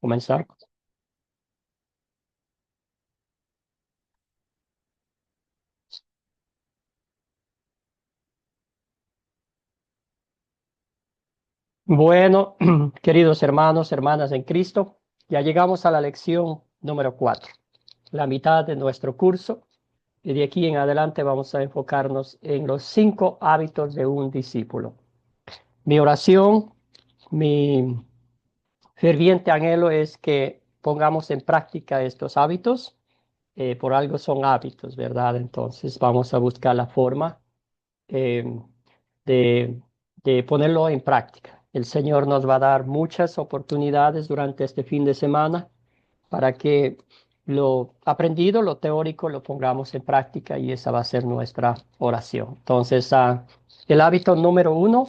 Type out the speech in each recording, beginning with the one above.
comenzar. Bueno, queridos hermanos, hermanas en Cristo, ya llegamos a la lección número 4, la mitad de nuestro curso, y de aquí en adelante vamos a enfocarnos en los 5 hábitos de un discípulo. Mi oración, mi ferviente anhelo es que pongamos en práctica estos hábitos. Por algo son hábitos, ¿verdad? Entonces vamos a buscar la forma eh, de, de ponerlo en práctica. El Señor nos va a dar muchas oportunidades durante este fin de semana para que lo aprendido, lo teórico, lo pongamos en práctica, y esa va a ser nuestra oración. Entonces, el hábito número 1,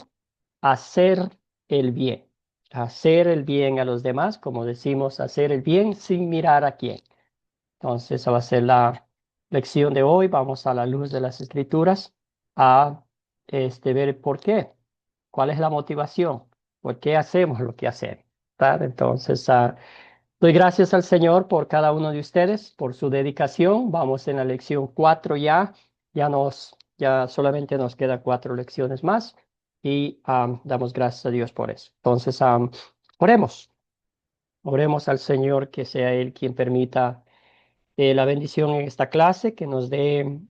hacer el bien. Hacer el bien a los demás, como decimos, hacer el bien sin mirar a quién. Entonces, esa va a ser la lección de hoy. Vamos a la luz de las Escrituras a ver por qué, cuál es la motivación, por qué hacemos lo que hacemos, ¿verdad? Entonces, doy gracias al Señor por cada uno de ustedes, por su dedicación. Vamos en la lección 4 ya. Ya solamente nos quedan 4 lecciones más, y damos gracias a Dios por eso. Entonces, oremos. Oremos al Señor, que sea Él quien permita la bendición en esta clase, que nos dé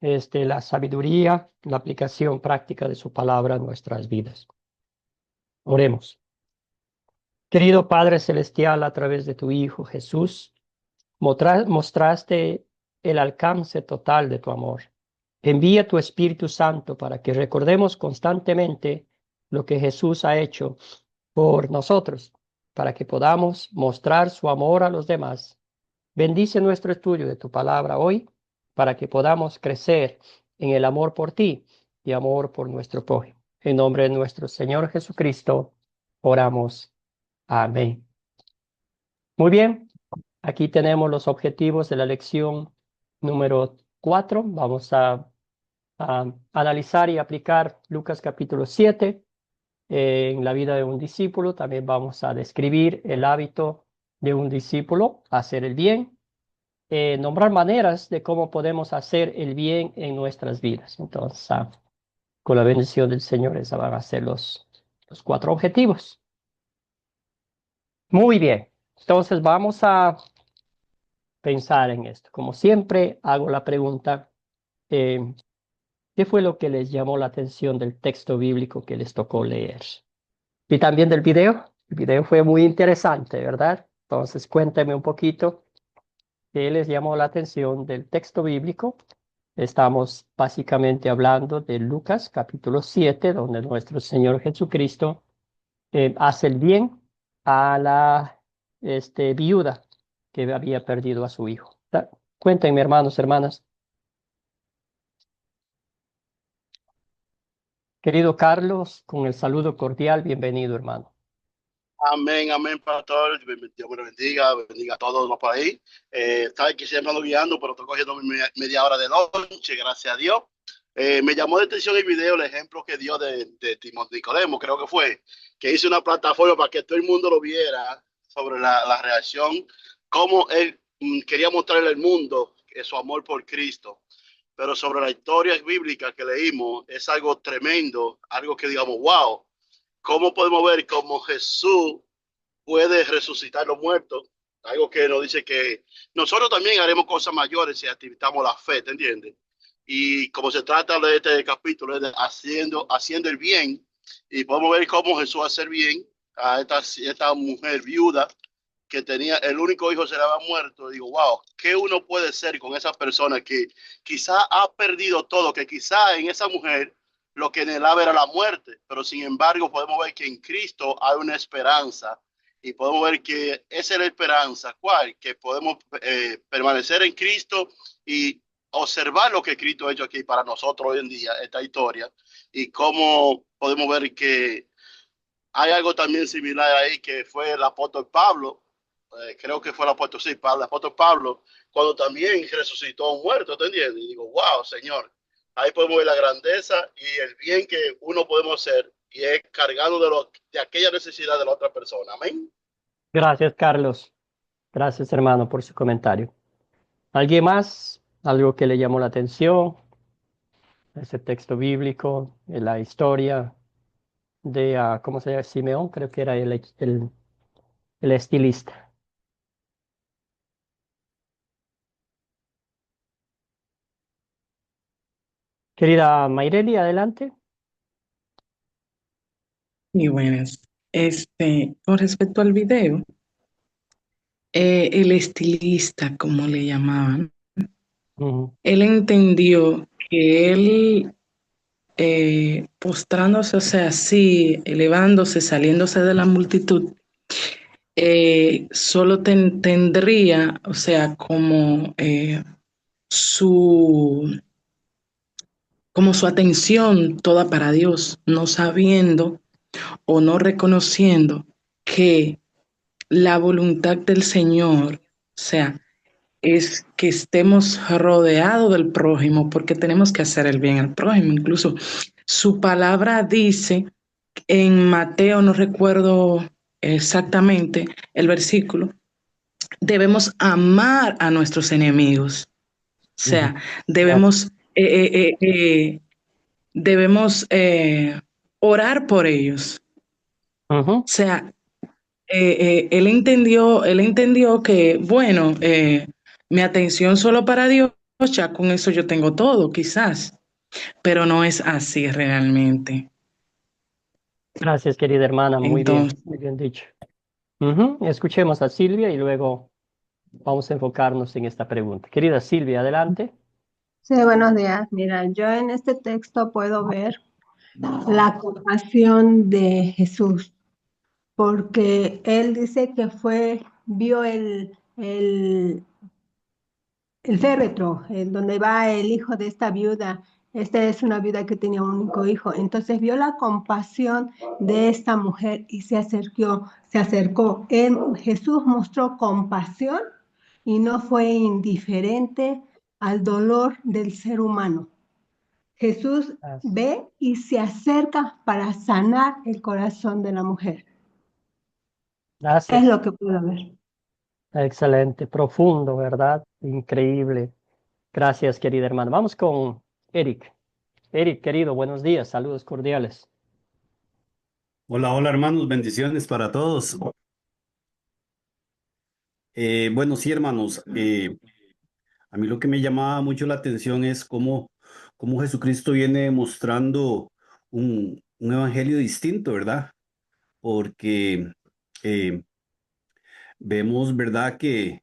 la sabiduría, la aplicación práctica de su palabra en nuestras vidas. Oremos. Querido Padre Celestial, a través de tu Hijo Jesús, mostraste el alcance total de tu amor. Envía tu Espíritu Santo para que recordemos constantemente lo que Jesús ha hecho por nosotros, para que podamos mostrar su amor a los demás. Bendice nuestro estudio de tu palabra hoy, para que podamos crecer en el amor por ti y amor por nuestro prójimo. En nombre de nuestro Señor Jesucristo, oramos. Amén. Muy bien, aquí tenemos los objetivos de la lección número 4. Vamos a analizar y aplicar Lucas capítulo 7 en la vida de un discípulo. También vamos a describir el hábito de un discípulo, hacer el bien. Nombrar maneras de cómo podemos hacer el bien en nuestras vidas. Entonces, con la bendición del Señor, esos van a ser los 4 objetivos. Muy bien. Entonces, vamos a pensar en esto. Como siempre, hago la pregunta, eh, ¿qué fue lo que les llamó la atención del texto bíblico que les tocó leer? Y también del video. El video fue muy interesante, ¿verdad? Entonces, cuénteme un poquito qué les llamó la atención del texto bíblico. Estamos básicamente hablando de Lucas capítulo 7, donde nuestro Señor Jesucristo hace el bien a la viuda que había perdido a su hijo. Cuéntenme, hermanos, hermanas. Querido Carlos, con el saludo cordial, bienvenido, hermano. Amén, amén, pastor. Dios me lo bendiga, bendiga a todos los por ahí. Sabes que siempre ando guiando, pero estoy cogiendo media hora de noche, gracias a Dios. Me llamó la atención el video, el ejemplo que dio de Timoteo Nicodemo, creo que fue, que hizo una plataforma para que todo el mundo lo viera sobre la reacción, cómo él quería mostrarle al mundo su amor por Cristo. Pero sobre la historia bíblica que leímos, es algo tremendo, algo que digamos, wow. ¿Cómo podemos ver cómo Jesús puede resucitar los muertos? Algo que nos dice que nosotros también haremos cosas mayores si activamos la fe, ¿te entiendes? Y como se trata de este capítulo, es de haciendo el bien, y podemos ver cómo Jesús hace el bien a esta mujer viuda que tenía el único hijo, se le había muerto. Digo, wow, ¿qué uno puede ser con esa persona que quizá ha perdido todo, que quizá en esa mujer lo que anhelaba era la muerte, pero sin embargo podemos ver que en Cristo hay una esperanza, y podemos ver que esa es la esperanza, ¿cuál? Que podemos permanecer en Cristo y observar lo que Cristo ha hecho aquí para nosotros hoy en día, esta historia, y cómo podemos ver que hay algo también similar ahí, que fue el apóstol Pablo. Creo que fue el apóstol, sí, el apóstol Pablo, cuando también resucitó a un muerto, ¿te entiendes? Y digo, wow, Señor, ahí podemos ver la grandeza y el bien que uno podemos hacer, y es cargado de aquella necesidad de la otra persona. Amén. Gracias, Carlos. Gracias, hermano, por su comentario. ¿Alguien más? ¿Algo que le llamó la atención? Ese texto bíblico, la historia de, ¿cómo se llama? Simeón, creo que era el estilista. Querida Mayreli, adelante. Y buenas. Con respecto al video, el estilista, como le llamaban, Ujú, él entendió que él postrándose, o sea, así, elevándose, saliéndose de la multitud, solo tendría, o sea, su, como su atención toda para Dios, no sabiendo o no reconociendo que la voluntad del Señor, o sea, es que estemos rodeados del prójimo porque tenemos que hacer el bien al prójimo. Incluso su palabra dice en Mateo, no recuerdo exactamente el versículo, debemos amar a nuestros enemigos. O ujú. sea, Gracias. debemos, debemos orar por ellos. O Ujú. sea, él entendió que, bueno, mi atención solo para Dios, ya con eso yo tengo todo, quizás, pero no es así realmente. Gracias, querida hermana. Entonces, Muy bien dicho. Ujú. Escuchemos a Silvia y luego vamos a enfocarnos en esta pregunta. Querida Silvia, adelante. Sí, buenos días. Mira, yo en este texto puedo ver la compasión de Jesús, porque él dice que vio el féretro, donde va el hijo de esta viuda. Esta es una viuda que tenía un único hijo. Entonces vio la compasión de esta mujer y se acercó. Jesús mostró compasión y no fue indiferente al dolor del ser humano. Jesús Gracias. ve y se acerca para sanar el corazón de la mujer. Es Gracias. lo que puedo ver. Excelente, profundo, ¿verdad? Increíble. Gracias, querida hermana. Vamos con Eric. Eric, querido, buenos días. Saludos cordiales. Hola, hola hermanos, bendiciones para todos. Bueno, sí, hermanos, a mí lo que me llamaba mucho la atención es cómo Jesucristo viene mostrando un evangelio distinto, ¿verdad? Porque eh, vemos, ¿verdad? Que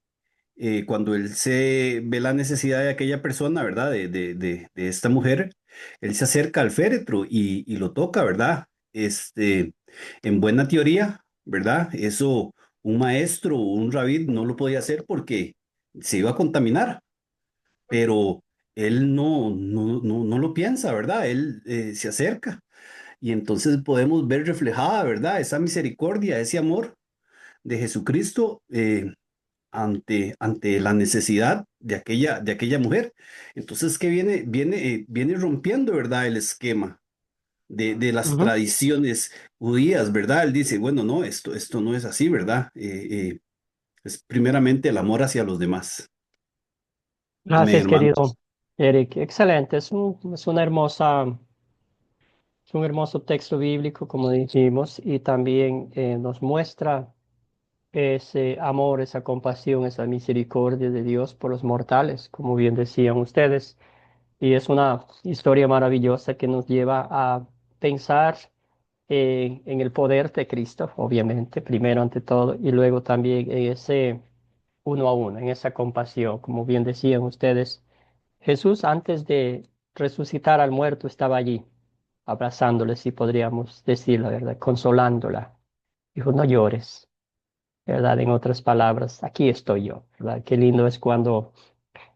cuando él se ve la necesidad de aquella persona, ¿verdad? De esta mujer, él se acerca al féretro y lo toca, ¿verdad? En buena teoría, ¿verdad? Eso un maestro o un rabí no lo podía hacer porque se iba a contaminar, pero él no lo piensa, ¿verdad? Él se acerca y entonces podemos ver reflejada, ¿verdad? Esa misericordia, ese amor de Jesucristo. Ante la necesidad de aquella mujer. Entonces, que viene rompiendo, ¿verdad? El esquema de las Ujú. tradiciones judías, ¿verdad? Él dice, bueno, no, esto no es así, ¿verdad? Es primeramente el amor hacia los demás. Amén, Gracias, hermanos. querido Eric. Excelente. Es un hermoso texto bíblico, como dijimos, y también nos muestra ese amor, esa compasión, esa misericordia de Dios por los mortales, como bien decían ustedes. Y es una historia maravillosa que nos lleva a pensar en el poder de Cristo, obviamente, primero ante todo, y luego también en ese uno a uno, en esa compasión, como bien decían ustedes. Jesús, antes de resucitar al muerto, estaba allí, abrazándole, si podríamos decir la verdad, consolándola. Dijo, no llores, ¿verdad? En otras palabras, aquí estoy yo, ¿verdad? Qué lindo es cuando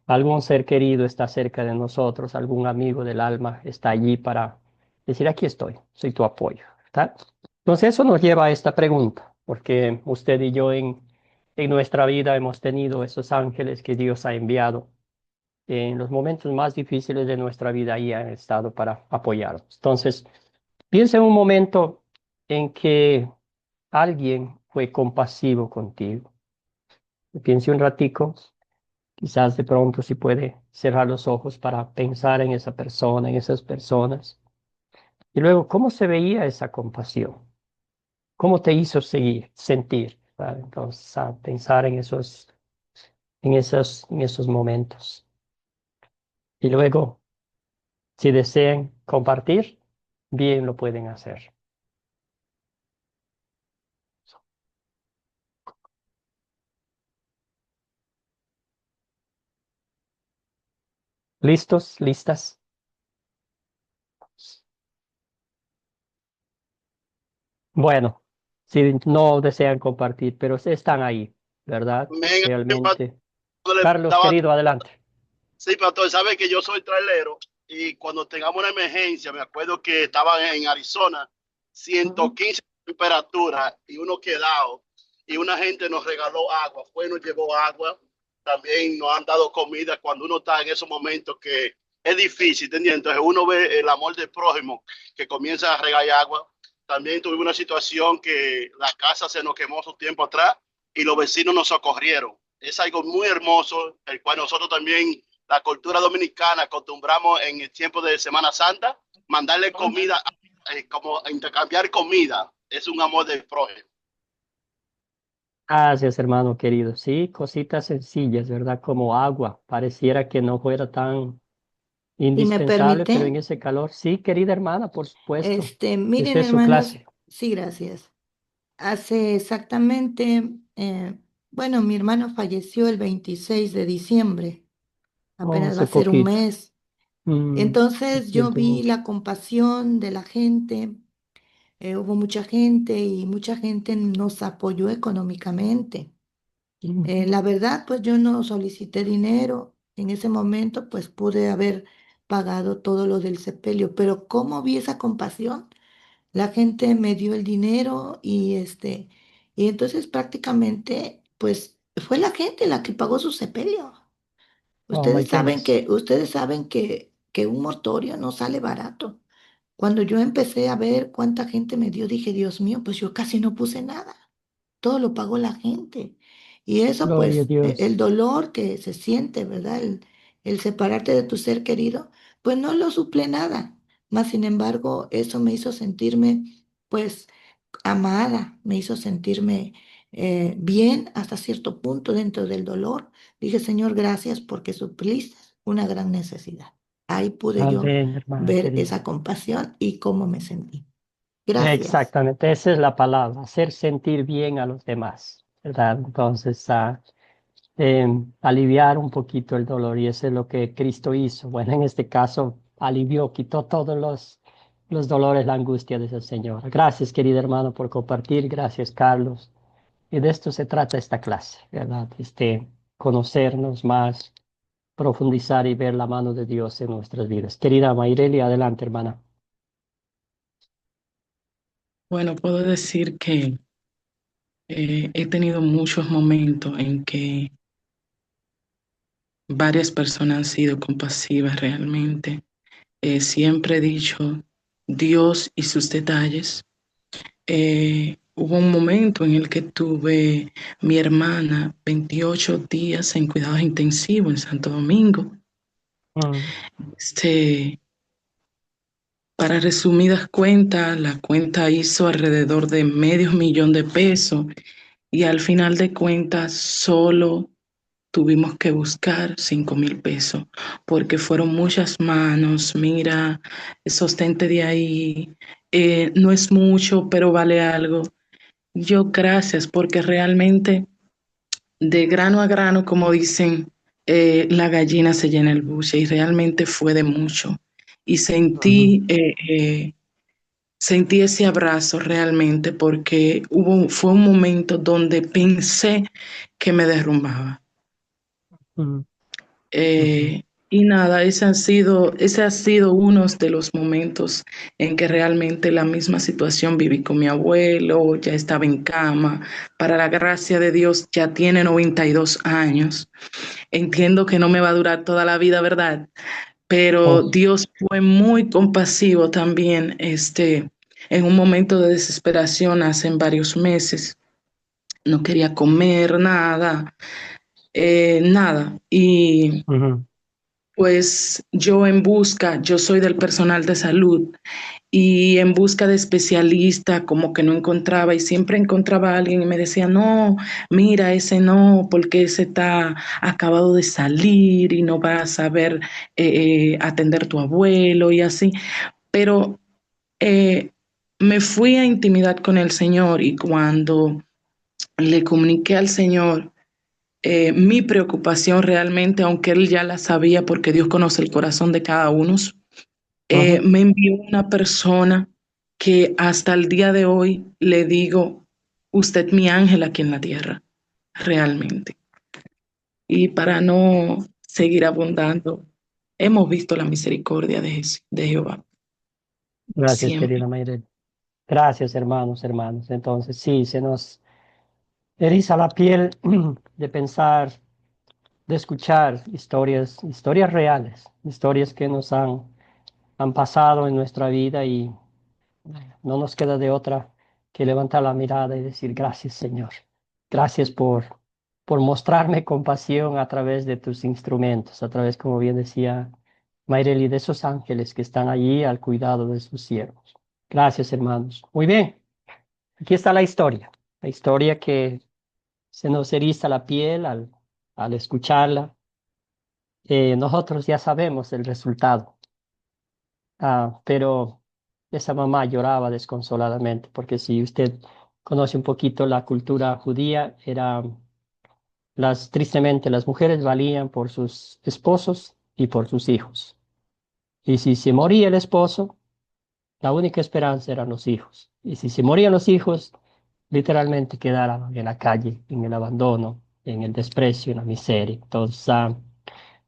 algún ser querido está cerca de nosotros, algún amigo del alma está allí para decir, aquí estoy, soy tu apoyo, ¿verdad? Entonces eso nos lleva a esta pregunta, porque usted y yo en nuestra vida hemos tenido esos ángeles que Dios ha enviado en los momentos más difíciles de nuestra vida y han estado para apoyarnos. Entonces, piensa en un momento en que alguien fue compasivo contigo. Piense un ratico, quizás de pronto si puede cerrar los ojos para pensar en esa persona, en esas personas. Y luego, ¿cómo se veía esa compasión? ¿Cómo te hizo sentir? ¿Vale? Entonces, a pensar en esos momentos. Y luego, si desean compartir, bien lo pueden hacer. ¿Listos? ¿Listas? Bueno, si no desean compartir, pero están ahí, ¿verdad? Amén, amén, pastor. Realmente. Le Carlos, daba- querido, adelante. Sí, pastor, sabe que yo soy trailero y cuando tengamos una emergencia, me acuerdo que estaban en Arizona, 115 temperatura y uno quedado y una gente nos regaló agua, fue y nos llevó agua, también nos han dado comida cuando uno está en esos momentos que es difícil, ¿entiendes? Entonces uno ve el amor del prójimo que comienza a regalar agua. También tuvimos una situación que la casa se nos quemó su tiempo atrás y los vecinos nos socorrieron. Es algo muy hermoso, el cual nosotros también la cultura dominicana acostumbramos en el tiempo de Semana Santa, mandarle comida, como intercambiar comida, es un amor del prójimo. Gracias, hermano querido. Sí, cositas sencillas, ¿verdad? Como agua. Pareciera que no fuera tan Si me indispensable, pero en permite, ese calor, sí, querida hermana, por supuesto. Esa miren, es su hermanos, clase. sí, gracias. Hace exactamente, bueno, mi hermano falleció el 26 de diciembre, Oh, apenas va hace a ser un poquito. mes. Lo Entonces yo siento vi mucho. la compasión de la gente, hubo mucha gente y mucha gente nos apoyó económicamente. Ujú. La verdad, pues yo no solicité dinero. En ese momento, pues pude haber pagado todo lo del sepelio, pero ¿cómo vi esa compasión? La gente me dio el dinero y entonces prácticamente, pues fue la gente la que pagó su sepelio. Oh, my goodness. Ustedes saben que un mortorio no sale barato. Cuando yo empecé a ver cuánta gente me dio, dije, Dios mío, pues yo casi no puse nada, todo lo pagó la gente. Y eso, Gloria a pues, el Dios. dolor que se siente, ¿verdad? El separarte de tu ser querido, pues no lo suple nada. Mas, sin embargo, eso me hizo sentirme, pues, amada, me hizo sentirme bien hasta cierto punto dentro del dolor. Dije, Señor, gracias porque supliste una gran necesidad. Ahí pude yo Amén, hermana ver querida. esa compasión y cómo me sentí. Gracias. Exactamente, esa es la palabra, hacer sentir bien a los demás, ¿verdad? Entonces, aliviar un poquito el dolor y eso es lo que Cristo hizo. Bueno, en este caso, alivió, quitó todos los dolores, la angustia de ese Señor. Gracias, querido hermano, por compartir. Gracias, Carlos. Y de esto se trata esta clase, ¿verdad? Conocernos más, profundizar y ver la mano de Dios en nuestras vidas. Querida Mayreli, adelante, hermana. Bueno, puedo decir que he tenido muchos momentos en que varias personas han sido compasivas realmente. Siempre he dicho Dios y sus detalles. Hubo un momento en el que tuve mi hermana 28 días en cuidados intensivos en Santo Domingo. Mm, Este, para resumidas cuentas, la cuenta hizo alrededor de $500,000 y al final de cuentas solo tuvimos que buscar $5,000 porque fueron muchas manos. Mira, sostente de ahí, no es mucho, pero vale algo. Yo gracias porque realmente de grano a grano, como dicen, la gallina se llena el buche y realmente fue de mucho. Y ujú. sentí ese abrazo realmente porque fue un momento donde pensé que me derrumbaba. Mm, ujú. Y nada, ese ha sido uno de los momentos en que realmente la misma situación viví con mi abuelo, ya estaba en cama, para la gracia de Dios ya tiene 92 años. Entiendo que no me va a durar toda la vida, ¿verdad? Pero Oh, Dios fue muy compasivo también, en un momento de desesperación hace varios meses. no quería comer nada, nada. Y Ujú. pues yo soy del personal de salud y en busca de especialista como que no encontraba y siempre encontraba a alguien y me decía, no, mira, ese no, porque ese está acabado de salir y no va a saber atender tu abuelo y así. Pero eh, me fui a intimidad con el Señor y cuando le comuniqué al Señor mi preocupación realmente, aunque Él ya la sabía porque Dios conoce el corazón de cada uno, Ujú. me envió una persona que hasta el día de hoy le digo, usted mi ángel aquí en la tierra, realmente. Y para no seguir abundando, hemos visto la misericordia de Jehová Gracias, siempre. querida Mayre. Gracias, hermanos, hermanos. Entonces, sí, se nos eriza la piel de pensar, de escuchar historias reales, historias que nos han pasado en nuestra vida y no nos queda de otra que levantar la mirada y decir gracias, Señor. Gracias por mostrarme compasión a través de tus instrumentos, a través, como bien decía Mayreli, de esos ángeles que están allí al cuidado de sus siervos. Gracias, hermanos. Muy bien, aquí está la historia que se nos eriza la piel al escucharla. Nosotros ya sabemos el resultado. Pero esa mamá lloraba desconsoladamente, porque si usted conoce un poquito la cultura judía, tristemente las mujeres valían por sus esposos y por sus hijos. Y si se moría el esposo, la única esperanza eran los hijos. Y si se morían los hijos, literalmente quedaban en la calle, en el abandono, en el desprecio, en la miseria. Entonces,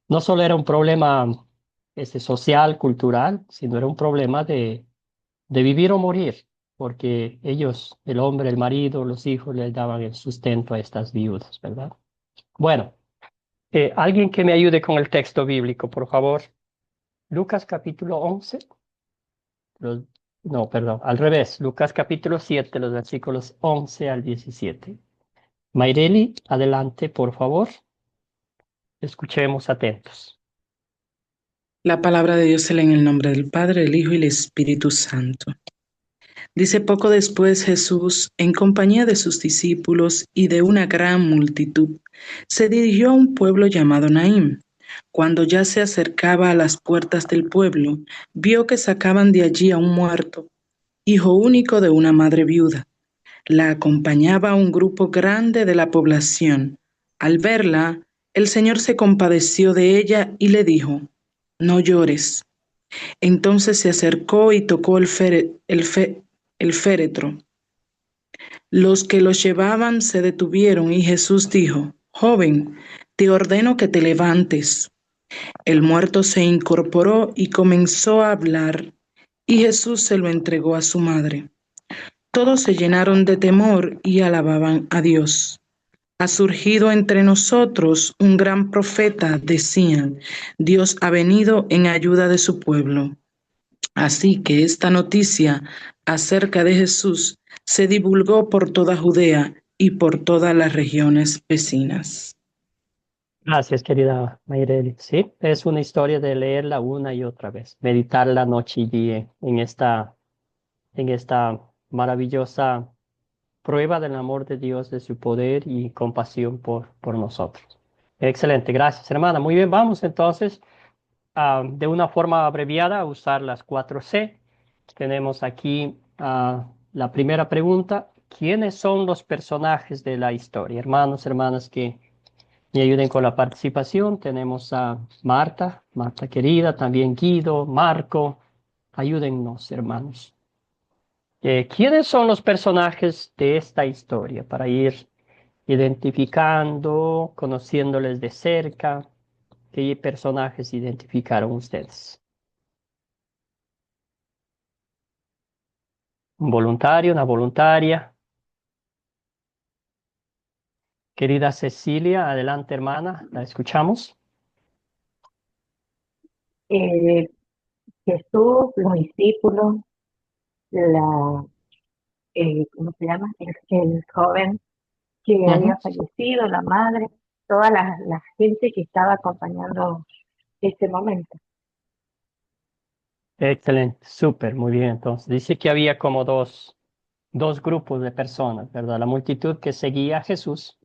no solo era un problema social, cultural, sino era un problema de vivir o morir, porque ellos, el hombre, el marido, los hijos, les daban el sustento a estas viudas, ¿verdad? Bueno, alguien que me ayude con el texto bíblico, por favor. Lucas capítulo 11, los- no, perdón, al revés, Lucas capítulo 7, los versículos 11 al 17. Mayreli, adelante, por favor. Escuchemos atentos. La palabra de Dios se lee en el nombre del Padre, el Hijo y el Espíritu Santo. Dice poco después Jesús, en compañía de sus discípulos y de una gran multitud, se dirigió a un pueblo llamado Naín. Cuando ya se acercaba a las puertas del pueblo, vio que sacaban de allí a un muerto, hijo único de una madre viuda. La acompañaba un grupo grande de la población. Al verla, el Señor se compadeció de ella y le dijo, no llores. Entonces se acercó y tocó el féretro. Los que los llevaban se detuvieron y Jesús dijo, joven, te ordeno que te levantes. El muerto se incorporó y comenzó a hablar, y Jesús se lo entregó a su madre. Todos se llenaron de temor y alababan a Dios. Ha surgido entre nosotros un gran profeta, decían. Dios ha venido en ayuda de su pueblo. Así que esta noticia acerca de Jesús se divulgó por toda Judea y por todas las regiones vecinas. Gracias, querida Mayreli. Sí, es una historia de leerla una y otra vez, meditarla noche y día en esta maravillosa prueba del amor de Dios, de su poder y compasión por nosotros. Excelente, gracias, hermana. Muy bien, vamos entonces de una forma abreviada a usar las 4C. Tenemos aquí la primera pregunta. ¿Quiénes son los personajes de la historia? Hermanos, hermanas que me ayuden con la participación. Tenemos a Marta, Marta querida, también Guido, Marco. Ayúdennos, hermanos. ¿Quiénes son los personajes de esta historia? Para ir identificando, conociéndoles de cerca, ¿qué personajes identificaron ustedes? Un voluntario, una voluntaria. Querida Cecilia, adelante, hermana, la escuchamos. Eh, Jesús, los discípulos, la, ¿cómo se llama? El joven que Ujú. había fallecido, la madre, toda la gente que estaba acompañando este momento. Excelente, súper, muy bien. Entonces, dice que había como dos grupos de personas, ¿verdad? La multitud que seguía a Jesús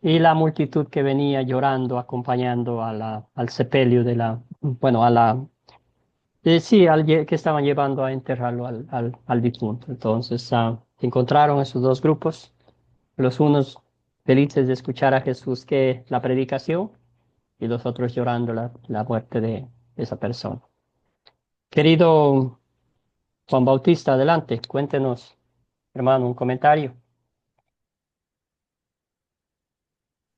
y la multitud que venía llorando, acompañando al sepelio bueno, sí, que estaban llevando a enterrarlo al difunto. Entonces, se encontraron esos dos grupos, los unos felices de escuchar a Jesús que la predicación y los otros llorando la muerte de esa persona. Querido Juan Bautista, adelante, cuéntenos, hermano, un comentario.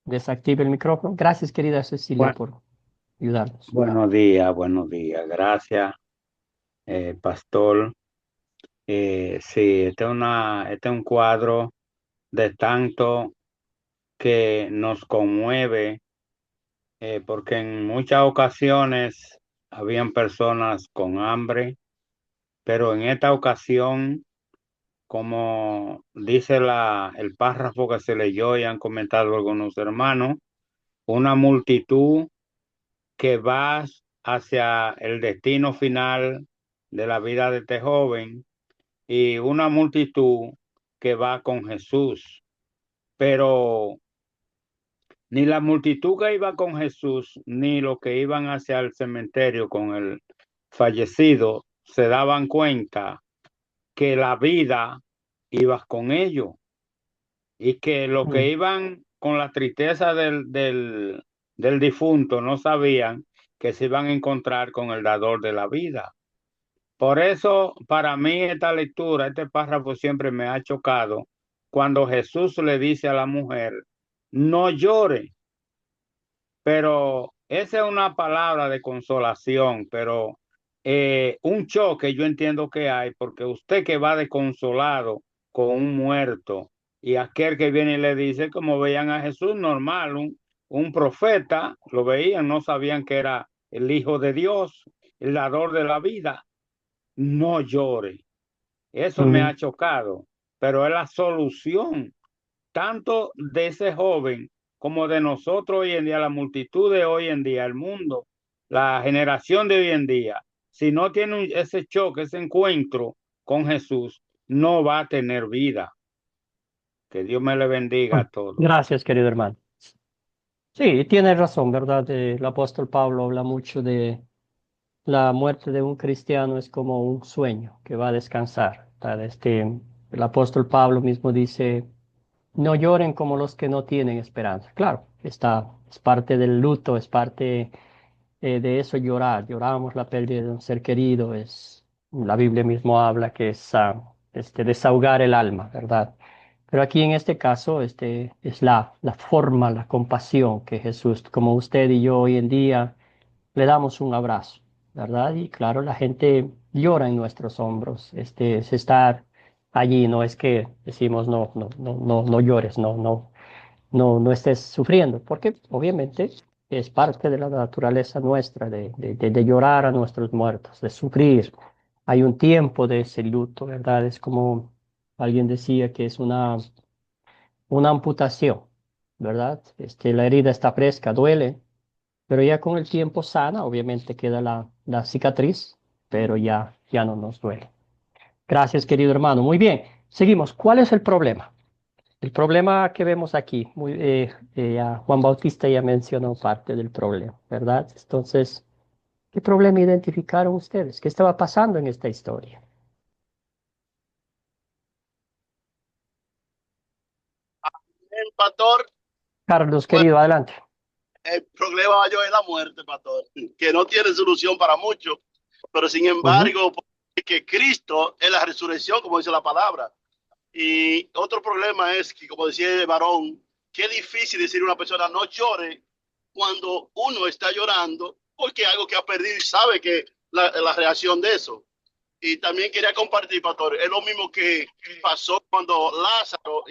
Desactive el micrófono. Gracias, querida Cecilia, Bueno, por ayudarnos. buenos días, buenos días. Gracias, pastor. Sí, este es un cuadro de tanto que nos conmueve, porque en muchas ocasiones habían personas con hambre, pero en esta ocasión, como dice el párrafo que se leyó y han comentado algunos hermanos, una multitud que va hacia el destino final de la vida de este joven y una multitud que va con Jesús. Pero ni la multitud que iba con Jesús, ni los que iban hacia el cementerio con el fallecido, se daban cuenta que la vida iba con ellos y que los que Mm, iban con la tristeza del difunto no sabían que se iban a encontrar con el dador de la vida. Por eso, para mí, esta lectura, este párrafo siempre me ha chocado cuando Jesús le dice a la mujer, no llore, pero esa es una palabra de consolación, pero un choque yo entiendo que hay, porque usted que va de consolado con un muerto y aquel que viene y le dice, como veían a Jesús normal, un profeta, lo veían, no sabían que era el Hijo de Dios, el dador de la vida, no llore. Eso me mm, ha chocado, pero es la solución tanto de ese joven como de nosotros hoy en día, la multitud de hoy en día, el mundo, la generación de hoy en día. Si no tiene ese choque, ese encuentro con Jesús, no va a tener vida. Que Dios me le bendiga mm. a todos. Gracias, querido hermano. Sí, tiene razón, ¿verdad? El apóstol Pablo habla mucho de la muerte de un cristiano es como un sueño que va a descansar, ¿verdad? El apóstol Pablo mismo dice, no lloren como los que no tienen esperanza. Claro, es parte del luto, es parte de eso llorar. Lloramos la pérdida de un ser querido, la Biblia mismo habla que es desahogar el alma, ¿verdad? Pero aquí en este caso, es la forma, la compasión que Jesús, como usted y yo hoy en día, le damos un abrazo, ¿verdad? Y claro, la gente llora en nuestros hombros. Es estar allí, no es que decimos no, no, no, no, no llores, no, no, no estés sufriendo, porque obviamente es parte de la naturaleza nuestra de llorar a nuestros muertos, de sufrir. Hay un tiempo de ese luto, ¿verdad? Es como alguien decía que es una amputación, ¿verdad? La herida está fresca, duele, pero ya con el tiempo sana, obviamente queda la cicatriz, pero ya no nos duele. Gracias, querido hermano. Muy bien, seguimos. ¿Cuál es el problema? El problema que vemos aquí, Juan Bautista ya mencionó parte del problema, ¿verdad? Entonces, ¿qué problema identificaron ustedes? ¿Qué estaba pasando en esta historia? Pastor, Carlos, bueno, querido, adelante. el problema mayor es la muerte, pastor, que no tiene solución para muchos, pero sin Ujú, embargo, que Cristo es la resurrección, como dice la palabra. Y otro problema es que, como decía el varón, qué difícil decir a una persona no llore cuando uno está llorando porque es algo que ha perdido y sabe que la reacción de eso. Y también quería compartir, pastor, es lo mismo que pasó cuando Lázaro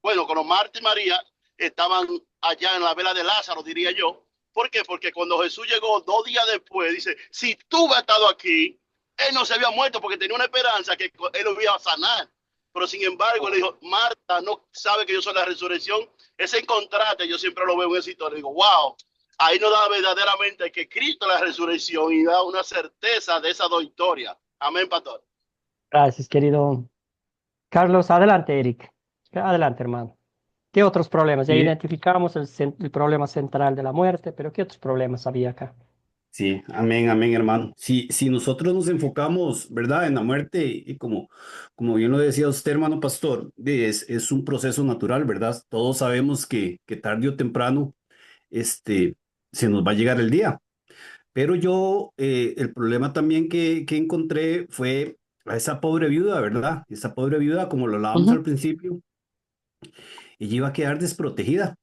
bueno, cuando Marta y María estaban allá en la vela de Lázaro, diría yo. ¿Por qué? Porque cuando Jesús llegó 2 días después, dice, si tú hubieras estado aquí, él no se había muerto porque tenía una esperanza que él lo iba a sanar. pero sin embargo le dijo, Marta no sabe que yo soy la resurrección. Ese contraste yo siempre lo veo en esa historia. Digo, wow, ahí nos da verdaderamente que Cristo es la resurrección y da una certeza de esa dos historias. Amén, pastor. Gracias, querido Carlos. Adelante, Eric. Adelante, hermano. ¿Qué otros problemas? Ya Sí, identificamos el problema central de la muerte, pero ¿qué otros problemas había acá? sí, amén, amén, hermano. Si nosotros nos enfocamos, ¿verdad?, en la muerte, y como bien lo decía usted, hermano pastor, es un proceso natural, ¿verdad? Todos sabemos que tarde o temprano este, se nos va a llegar el día. Pero yo, el problema también que encontré fue a esa pobre viuda, ¿verdad? Esa pobre viuda, como lo hablábamos Ujú. al principio, ella iba a quedar desprotegida.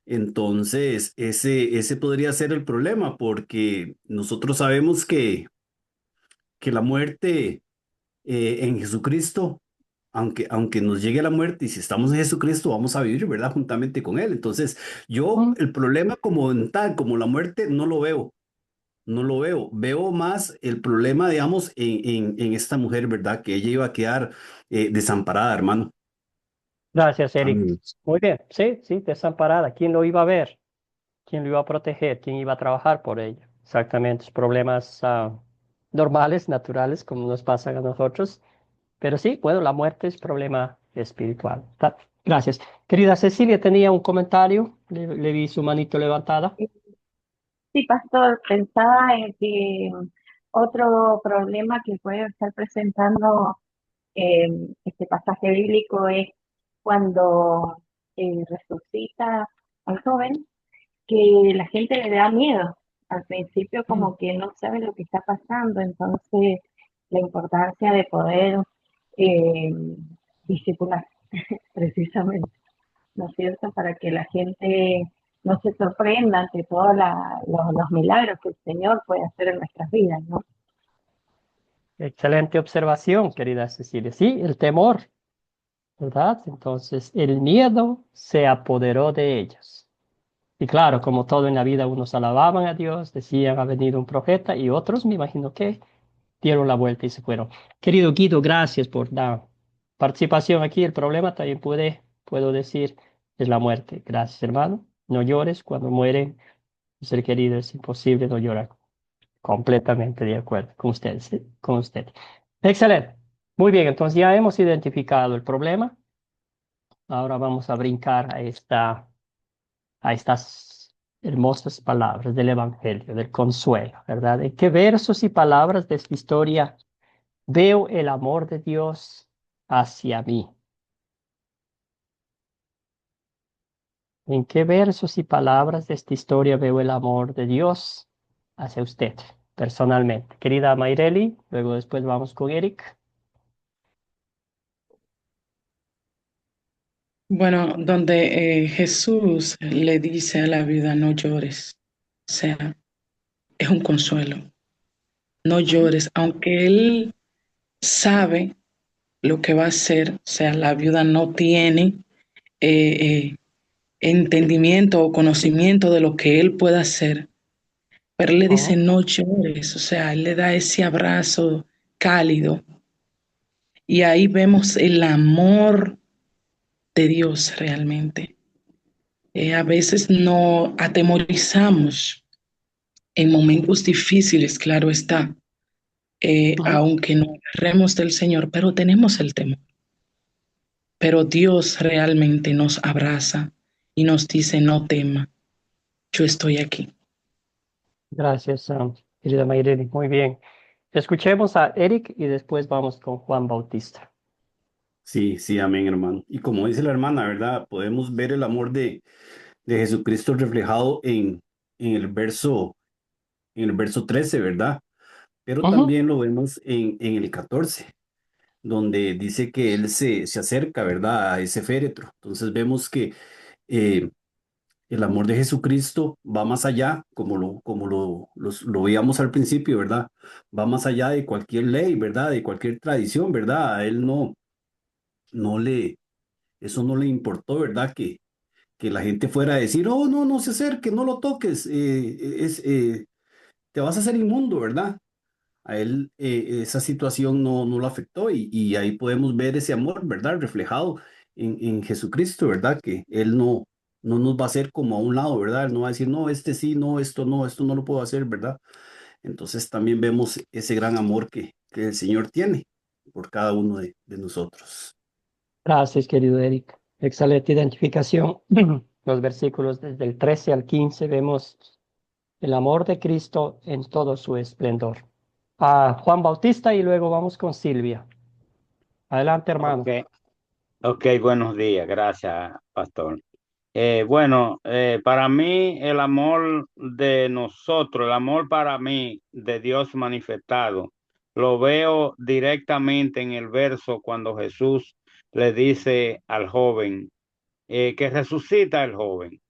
Entonces, ese podría ser el problema, porque nosotros sabemos que la muerte en Jesucristo, aunque nos llegue la muerte, y si estamos en Jesucristo, vamos a vivir, ¿verdad? Juntamente con Él. Entonces, yo Ujú. el problema como en tal, como la muerte, no lo veo. No lo veo. Veo más el problema, digamos, en esta mujer, ¿verdad? Que ella iba a quedar desamparada, hermano. Gracias, Eric. Amén. Muy bien. Sí, sí, desamparada. ¿Quién lo iba a ver? ¿Quién lo iba a proteger? ¿Quién iba a trabajar por ella? Exactamente. Problemas normales, naturales, como nos pasan a nosotros. Pero sí, bueno, la muerte es problema espiritual. Gracias. Querida Cecilia, tenía un comentario. Le vi su manito levantada. Sí, pastor, pensaba en que otro problema que puede estar presentando eh, este pasaje bíblico es cuando resucita al joven, que la gente le da miedo. Al principio Mm. como que no sabe lo que está pasando, entonces la importancia de poder eh, discipular precisamente, ¿no es cierto? Para que la gente no se sorprenda ante todos los milagros que el Señor puede hacer en nuestras vidas, ¿no? Excelente observación, querida Cecilia. Sí, el temor, ¿verdad? Entonces, el miedo se apoderó de ellos. Y claro, como todo en la vida, unos alababan a Dios, decían, ha venido un profeta, y otros, me imagino que dieron la vuelta y se fueron. Querido Guido, gracias por la participación aquí. El problema también puedo decir, es la muerte. Gracias, hermano. No llores cuando muere un ser querido, es imposible no llorar. Completamente de acuerdo con usted, sí, con usted. Excelente. Muy bien, entonces ya hemos identificado el problema. Ahora vamos a brincar a estas hermosas palabras del Evangelio, del consuelo, ¿verdad? ¿En qué versos y palabras de esta historia veo el amor de Dios hacia mí? ¿En qué versos y palabras de esta historia veo el amor de Dios hacia usted personalmente? Querida Mayreli, luego después vamos con Eric. Bueno, donde Jesús le dice a la viuda, no llores. O sea, es un consuelo. No Ujú. llores, aunque él sabe lo que va a hacer. O sea, la viuda no tiene eh, entendimiento o conocimiento de lo que él pueda hacer, pero él le dice, Oh, no llores. O sea, él le da ese abrazo cálido. Y ahí vemos el amor de Dios realmente. A veces no atemorizamos en momentos difíciles, claro está, ujú. aunque no agarremos del Señor, pero tenemos el temor. Pero Dios realmente nos abraza y nos dice, no tema, yo estoy aquí. Gracias, querida Mayreli. Muy bien. Escuchemos a Eric y después vamos con Juan Bautista. Sí, sí, amén, hermano. Y como dice la hermana, ¿verdad? Podemos ver el amor de Jesucristo reflejado en el verso 13, ¿verdad? Pero Ujú. también lo vemos en el 14, donde dice que Él se acerca, ¿verdad? A ese féretro. Entonces vemos que eh, el amor de Jesucristo va más allá, como lo veíamos al principio, ¿verdad? Va más allá de cualquier ley, ¿verdad? De cualquier tradición, ¿verdad? A Él no le, eso no le importó, ¿verdad? Que la gente fuera a decir, oh, no, no se acerque, no lo toques, te vas a hacer inmundo, ¿verdad? a él esa situación no lo afectó y ahí podemos ver ese amor, ¿verdad? Reflejado en Jesucristo, ¿verdad? Que Él no nos va a hacer como a un lado, ¿verdad? Él no va a decir, no, este sí, no, esto no lo puedo hacer, ¿verdad? Entonces también vemos ese gran amor que el Señor tiene por cada uno de nosotros. Gracias, querido Eric. Excelente identificación. Los versículos desde el 13 al 15 vemos el amor de Cristo en todo su esplendor. A Juan Bautista y luego vamos con Silvia. Adelante, hermano. Ok, ok, buenos días, gracias, pastor. Bueno, para mí el amor de nosotros, el amor para mí de Dios manifestado, lo veo directamente en el verso cuando Jesús le dice al joven que resucita al joven.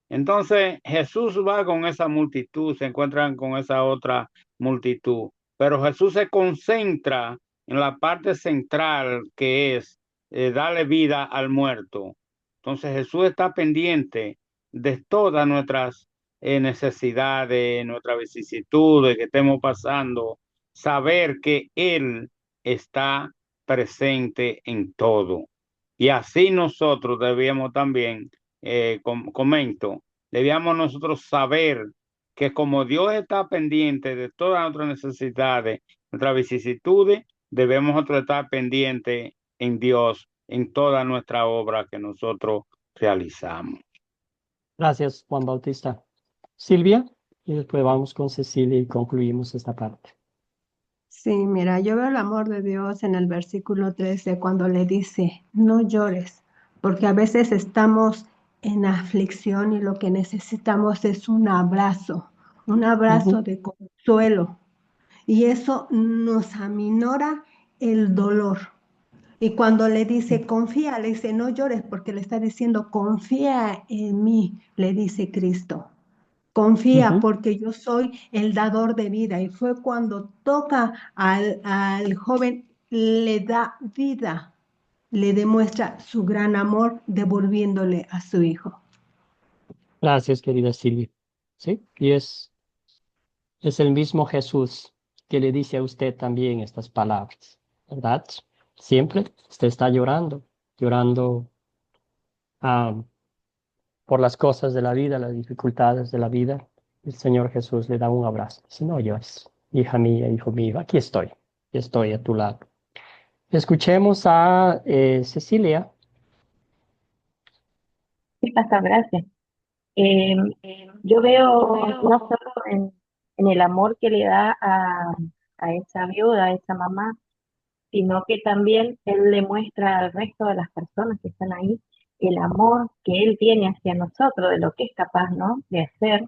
Entonces Jesús va con esa multitud, se encuentran con esa otra multitud, pero Jesús se concentra en la parte central que es darle vida al muerto. Entonces Jesús está pendiente de todas nuestras necesidades, nuestras vicisitudes que estemos pasando, saber que Él está presente en todo. Y así nosotros debíamos también, comento, debíamos nosotros saber que como Dios está pendiente de todas nuestras necesidades, nuestras vicisitudes, debemos nosotros estar pendientes en Dios, en toda nuestra obra que nosotros realizamos. Gracias, Juan Bautista. Silvia, y después vamos con Cecilia y concluimos esta parte. Sí, mira, yo veo el amor de Dios en el versículo 13 cuando le dice, no llores, porque a veces estamos en aflicción y lo que necesitamos es un abrazo de consuelo, y eso nos aminora el dolor. Y cuando le dice, confía, le dice, no llores, porque le está diciendo, confía en mí, le dice Cristo. Confía Ujú. porque yo soy el dador de vida. Y fue cuando toca al joven, le da vida, le demuestra su gran amor devolviéndole a su hijo. Gracias, querida Silvia. Sí, y es el mismo Jesús que le dice a usted también estas palabras, ¿verdad? Siempre usted está llorando, llorando ah, por las cosas de la vida, las dificultades de la vida. El Señor Jesús le da un abrazo. Dice, no llores, hija mía, hijo mío, aquí estoy a tu lado. Escuchemos a Cecilia. Sí, pastor, gracias. Eh, yo veo no solo en el amor que le da a esa viuda, a esa mamá, sino que también él le muestra al resto de las personas que están ahí el amor que él tiene hacia nosotros, de lo que es capaz, ¿no?, de hacer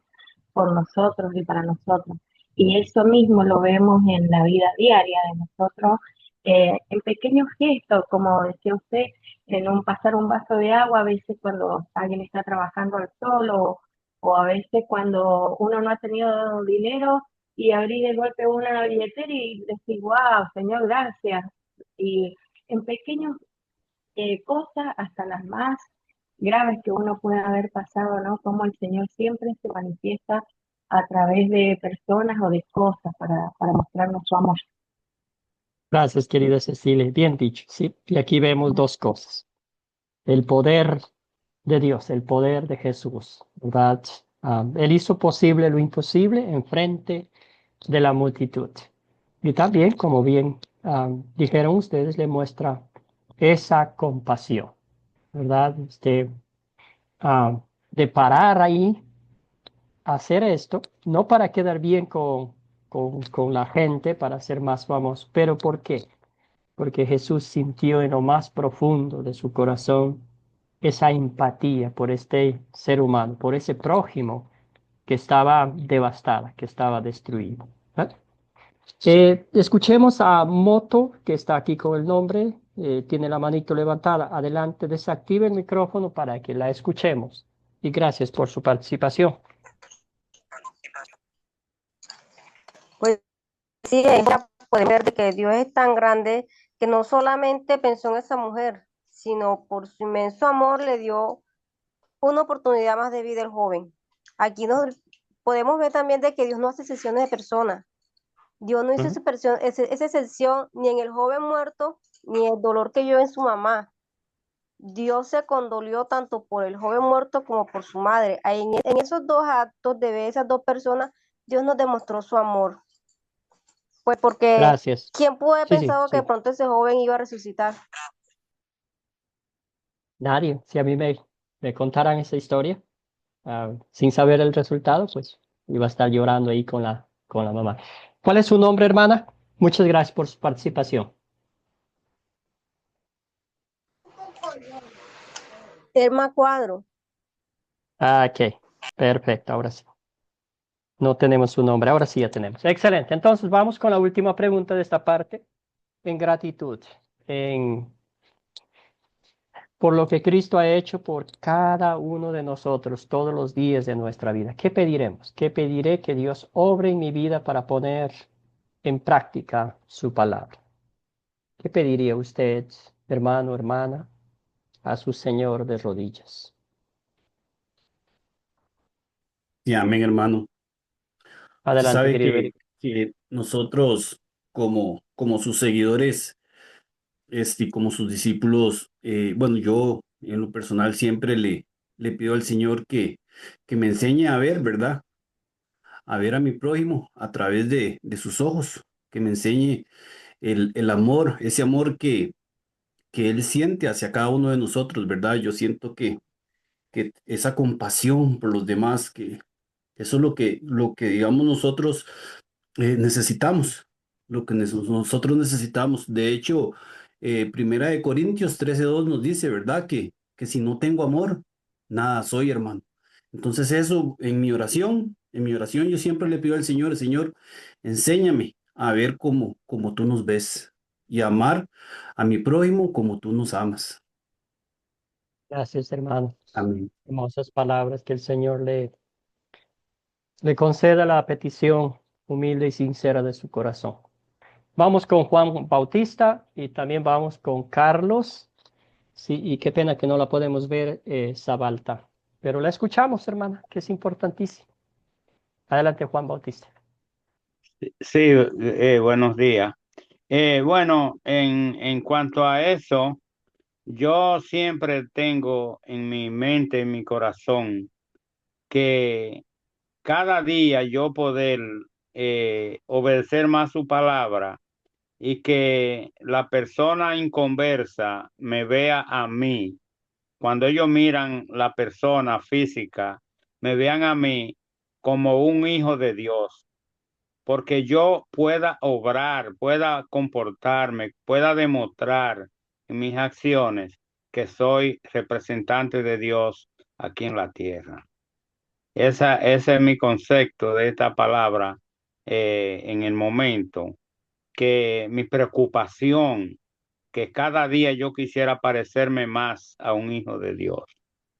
por nosotros y para nosotros. Y eso mismo lo vemos en la vida diaria de nosotros, en pequeños gestos, como decía usted, en un pasar un vaso de agua, a veces cuando alguien está trabajando al sol, o a veces cuando uno no ha tenido dinero y abrir de golpe una billetera y decir, wow, Señor, gracias. Y en pequeños cosas, hasta las más graves que uno puede haber pasado, ¿no? Como el Señor siempre se manifiesta a través de personas o de cosas para mostrarnos su amor. Gracias, querida Cecilia. Bien dicho, sí. Y aquí vemos dos cosas. El poder de Dios, el poder de Jesús, ¿verdad? Él hizo posible lo imposible en frente de la multitud. Y también, como bien dijeron ustedes, le muestra esa compasión, ¿verdad? De parar ahí, hacer esto, no para quedar bien con la gente, para ser más famoso, pero ¿por qué? Porque Jesús sintió en lo más profundo de su corazón esa empatía por este ser humano, por ese prójimo que estaba devastada, que estaba destruido. ¿Verdad? Escuchemos a Moto, que está aquí con el nombre, tiene la manito levantada. Adelante, desactive el micrófono para que la escuchemos. Y gracias por su participación. Pues sí, ella puede ver de que Dios es tan grande que no solamente pensó en esa mujer, sino por su inmenso amor le dio una oportunidad más de vida al joven. Aquí nos podemos ver también de que Dios no hace excepciones de personas. Dios no hizo Ujú. esa excepción ni en el joven muerto, ni el dolor que vio en su mamá. Dios se condolió tanto por el joven muerto como por su madre. Ahí en esos dos actos de esas dos personas, Dios nos demostró su amor. Pues porque, Gracias. ¿quién pudo haber Sí, sí, pensado que de sí. pronto ese joven iba a resucitar? Nadie. Si a mí me contaran esa historia, sin saber el resultado, pues iba a estar llorando ahí con la mamá. ¿Cuál es su nombre, hermana? Muchas gracias por su participación. Terma Cuadro. Ok, perfecto, ahora sí. No tenemos su nombre, ahora sí ya tenemos. Excelente. Entonces vamos con la última pregunta de esta parte. En gratitud, por lo que Cristo ha hecho por cada uno de nosotros todos los días de nuestra vida. ¿Qué pediremos? ¿Qué pediré que Dios obre en mi vida para poner en práctica su palabra? ¿Qué pediría usted, hermano, hermana, a su Señor de rodillas? Y amén, hermano. Usted Adelante, sabe querido Eric. que nosotros, como sus seguidores, y como sus discípulos, bueno, yo en lo personal siempre le pido al Señor que me enseñe a ver, ¿verdad? A ver a mi prójimo a través de sus ojos, que me enseñe el amor, ese amor que Él siente hacia cada uno de nosotros, ¿verdad? Yo siento que esa compasión por los demás, que eso es lo que digamos nosotros necesitamos, lo que nosotros necesitamos. De hecho, Primera de Corintios 13:2 nos dice, ¿verdad? Que si no tengo amor, nada soy, hermano. Entonces eso, en mi oración yo siempre le pido al Señor, Señor, enséñame a ver cómo tú nos ves y amar a mi prójimo como tú nos amas. Gracias, hermano. Amén. Hermosas palabras que el Señor le conceda la petición humilde y sincera de su corazón. Vamos con Juan Bautista y también vamos con Carlos. Sí, y qué pena que no la podemos ver, Zabalta. Pero la escuchamos, hermana, que es importantísimo. Adelante, Juan Bautista. Sí, buenos días. Bueno, en cuanto a eso, yo siempre tengo en mi mente, en mi corazón, que cada día yo poder obedecer más su palabra y que la persona inconversa me vea a mí. Cuando ellos miran la persona física, me vean a mí como un hijo de Dios, porque yo pueda obrar, pueda comportarme, pueda demostrar en mis acciones que soy representante de Dios aquí en la tierra. Ese es mi concepto de esta palabra en el momento, que mi preocupación, que cada día yo quisiera parecerme más a un hijo de Dios,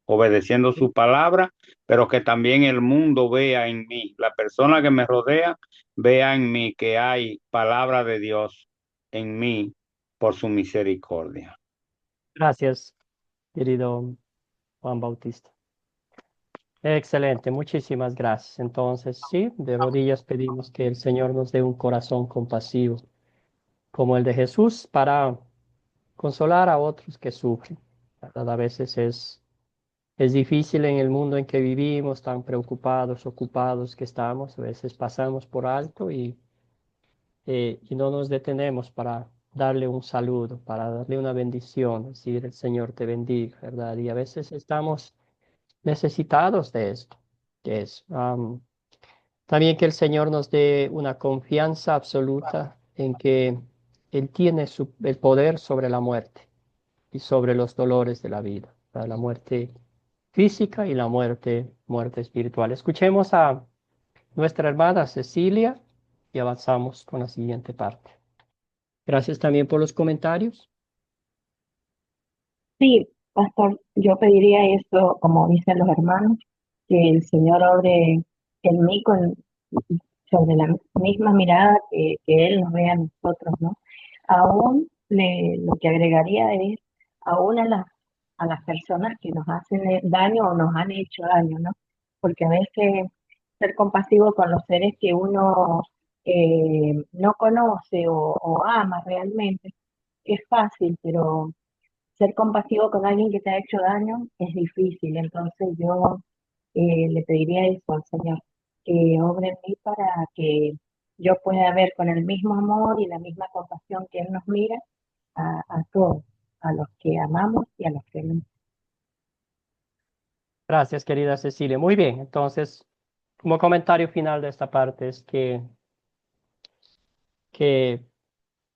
obedeciendo su palabra, pero que también el mundo vea en mí, la persona que me rodea, vea en mí que hay palabra de Dios en mí por su misericordia. Gracias, querido Juan Bautista. Excelente, muchísimas gracias. Entonces, sí, de rodillas pedimos que el Señor nos dé un corazón compasivo como el de Jesús para consolar a otros que sufren. ¿Verdad? A veces es difícil en el mundo en que vivimos, tan preocupados, ocupados que estamos, a veces pasamos por alto y no nos detenemos para darle un saludo, para darle una bendición, decir el Señor te bendiga, ¿verdad? Y a veces estamos necesitados de esto, que es también que el Señor nos dé una confianza absoluta en que Él tiene el poder sobre la muerte y sobre los dolores de la vida, ¿verdad? La muerte física y la muerte espiritual. Escuchemos a nuestra hermana Cecilia y avanzamos con la siguiente parte. Gracias también por los comentarios. Sí, pastor, yo pediría eso, como dicen los hermanos, que el Señor obre en mí sobre la misma mirada que Él nos ve a nosotros, ¿no? Aún lo que agregaría es, aún a las personas que nos hacen daño o nos han hecho daño, ¿no? Porque a veces ser compasivo con los seres que uno no conoce o ama realmente, es fácil, pero ser compasivo con alguien que te ha hecho daño es difícil. Entonces yo le pediría eso al Señor, que obre en mí para que yo pueda ver con el mismo amor y la misma compasión que Él nos mira a todos, a los que amamos y a los que no. Gracias, querida Cecilia. Muy bien, entonces, como comentario final de esta parte es que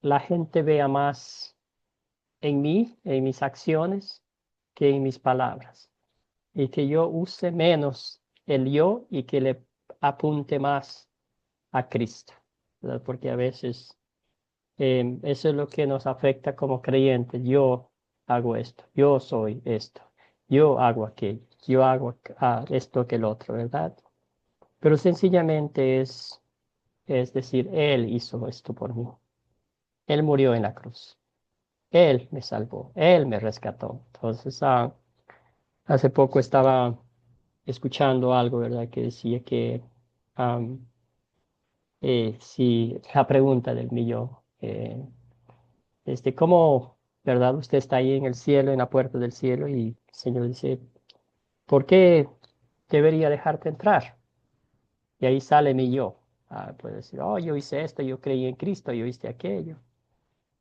la gente vea más en mí, en mis acciones, que en mis palabras. Y que yo use menos el yo y que le apunte más a Cristo, ¿verdad? Porque a veces eso es lo que nos afecta como creyentes. Yo hago esto, yo soy esto, yo hago aquello, yo hago esto que el otro, ¿verdad? Pero sencillamente es decir, Él hizo esto por mí. Él murió en la cruz. Él me salvó. Él me rescató. Entonces, hace poco estaba escuchando algo, ¿verdad? Que decía que si la pregunta del millón, ¿cómo, verdad? Usted está ahí en el cielo, en la puerta del cielo, y el Señor dice, ¿por qué debería dejarte entrar? Y ahí sale mi yo. Puede decir, oh, yo hice esto, yo creí en Cristo, yo hice aquello.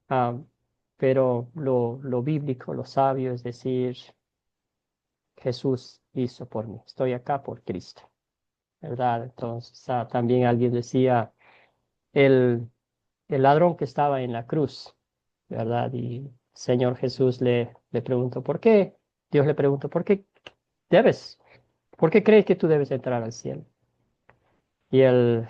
Ah, pero lo bíblico, lo sabio es decir, Jesús hizo por mí, estoy acá por Cristo, ¿verdad? Entonces, también alguien decía, el, el ladrón que estaba en la cruz, ¿verdad? Y el Señor Jesús le preguntó, ¿por qué? Dios le preguntó, debes? ¿Por qué crees que tú debes entrar al cielo? Y el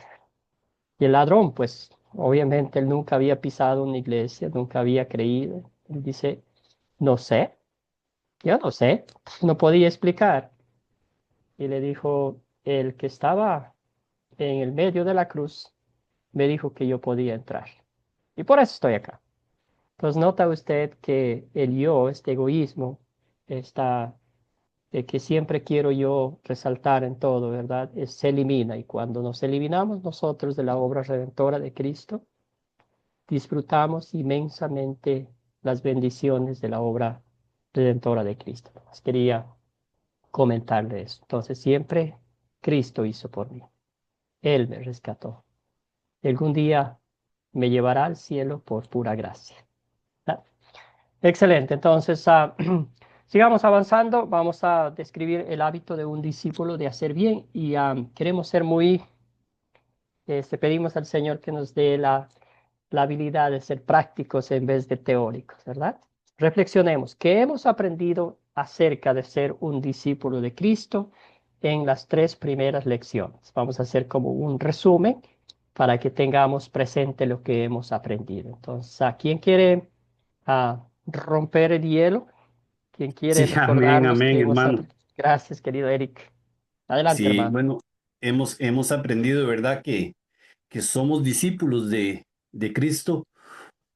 ladrón, pues, obviamente él nunca había pisado una iglesia, nunca había creído. Él dice, no sé, yo no sé, no podía explicar. Y le dijo, el que estaba en el medio de la cruz me dijo que yo podía entrar. Y por eso estoy acá. Pues nota usted que el yo, este egoísmo, está de que siempre quiero yo resaltar en todo, ¿verdad? Se elimina. Y cuando nos eliminamos nosotros de la obra redentora de Cristo, disfrutamos inmensamente las bendiciones de la obra redentora de Cristo. Más quería comentarle eso. Entonces, siempre Cristo hizo por mí. Él me rescató. Y algún día me llevará al cielo por pura gracia. ¿Ah? Excelente. Entonces, sigamos avanzando. Vamos a describir el hábito de un discípulo de hacer bien y queremos ser muy, pedimos al Señor que nos dé la habilidad de ser prácticos en vez de teóricos, ¿verdad? Reflexionemos, ¿qué hemos aprendido acerca de ser un discípulo de Cristo en las 3 primeras lecciones? Vamos a hacer como un resumen para que tengamos presente lo que hemos aprendido. Entonces, ¿a quién quiere romper el hielo? ¿Quién quiere Sí, amén, recordarnos amén, que hemos hermano. aprendido? Gracias, querido Eric. Adelante, Sí, hermano. bueno, hemos aprendido, ¿verdad? Que somos discípulos de Cristo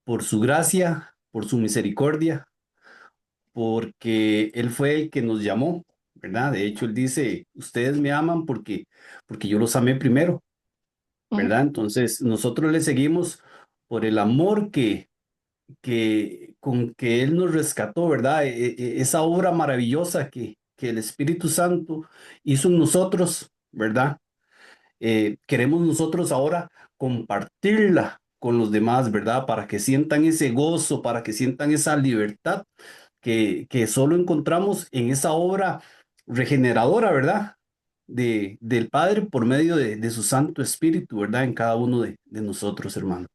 por su gracia, por su misericordia, porque Él fue el que nos llamó, ¿verdad? De hecho, Él dice, ustedes me aman porque yo los amé primero, Ujú, ¿verdad? Entonces, nosotros le seguimos por el amor con que Él nos rescató, ¿verdad? Esa obra maravillosa que el Espíritu Santo hizo en nosotros, ¿verdad? Queremos nosotros ahora compartirla con los demás, ¿verdad? Para que sientan ese gozo, para que sientan esa libertad que solo encontramos en esa obra regeneradora, ¿verdad? Del Padre por medio de su Santo Espíritu, ¿verdad? En cada uno de nosotros, hermano.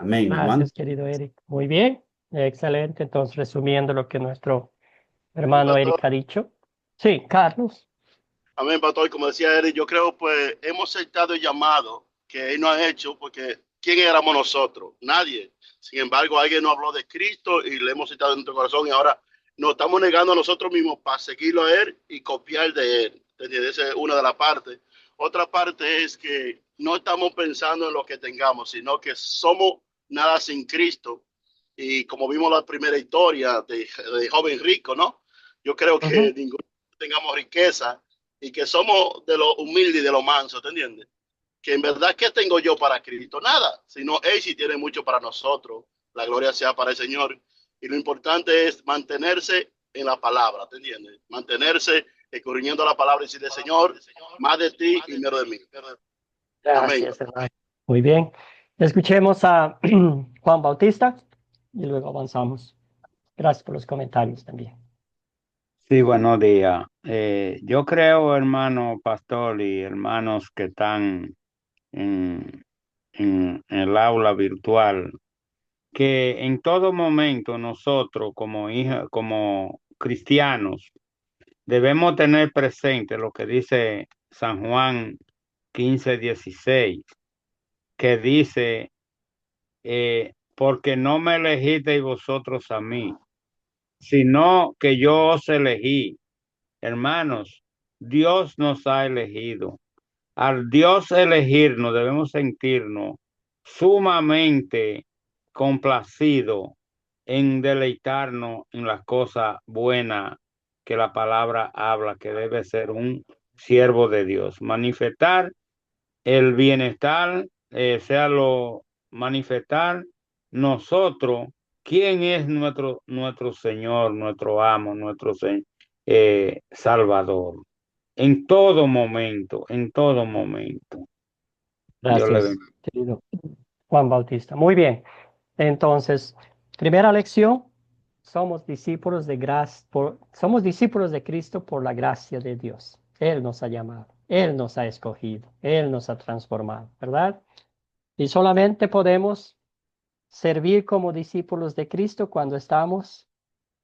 Amén, hermano. gracias, querido Eric. Muy bien, excelente. Entonces, resumiendo lo que nuestro Amén, hermano pastor. Eric ha dicho. Sí, Carlos. Amén, pastor. Como decía Eric, yo creo pues hemos aceptado el llamado que Él nos ha hecho, porque ¿quién éramos nosotros? Nadie. Sin embargo, alguien nos habló de Cristo y le hemos aceptado en nuestro corazón y ahora nos estamos negando a nosotros mismos para seguirlo a Él y copiar de Él. ¿Entiendes? Esa es una de las partes. Otra parte es que no estamos pensando en lo que tengamos, sino que somos nada sin Cristo. Y como vimos la primera historia de joven rico, ¿no? Yo creo que Ujú, ninguno tengamos riqueza y que somos de lo humilde y de lo manso, ¿te entiendes? que en verdad, ¿qué tengo yo para Cristo? Nada, sino Él sí tiene mucho para nosotros. La gloria sea para el Señor. Y lo importante es mantenerse en la palabra, ¿te entiendes? Mantenerse escudriñando la palabra y decirle, Señor, más de ti y menos de mí. Amén. Gracias, hermano. Muy bien. Escuchemos a Juan Bautista y luego avanzamos. Gracias por los comentarios también. Sí, buenos días. Yo creo, hermano pastor y hermanos que están en el aula virtual, que en todo momento nosotros como cristianos debemos tener presente lo que dice San Juan 15:16, que dice, porque no me elegisteis vosotros a mí, sino que yo os elegí. Hermanos, Dios nos ha elegido. Al Dios elegirnos, debemos sentirnos sumamente complacidos en deleitarnos en las cosas buenas que la palabra habla, que debe ser un siervo de Dios. Manifestar el bienestar, manifestar nosotros, quién es nuestro Señor, nuestro amo, Salvador. En todo momento, en todo momento. Dios le Gracias, bendiga. querido Juan Bautista. Muy bien. Entonces, primera lección, somos discípulos de somos discípulos de Cristo por la gracia de Dios. Él nos ha llamado, Él nos ha escogido, Él nos ha transformado, ¿verdad? Y solamente podemos servir como discípulos de Cristo cuando estamos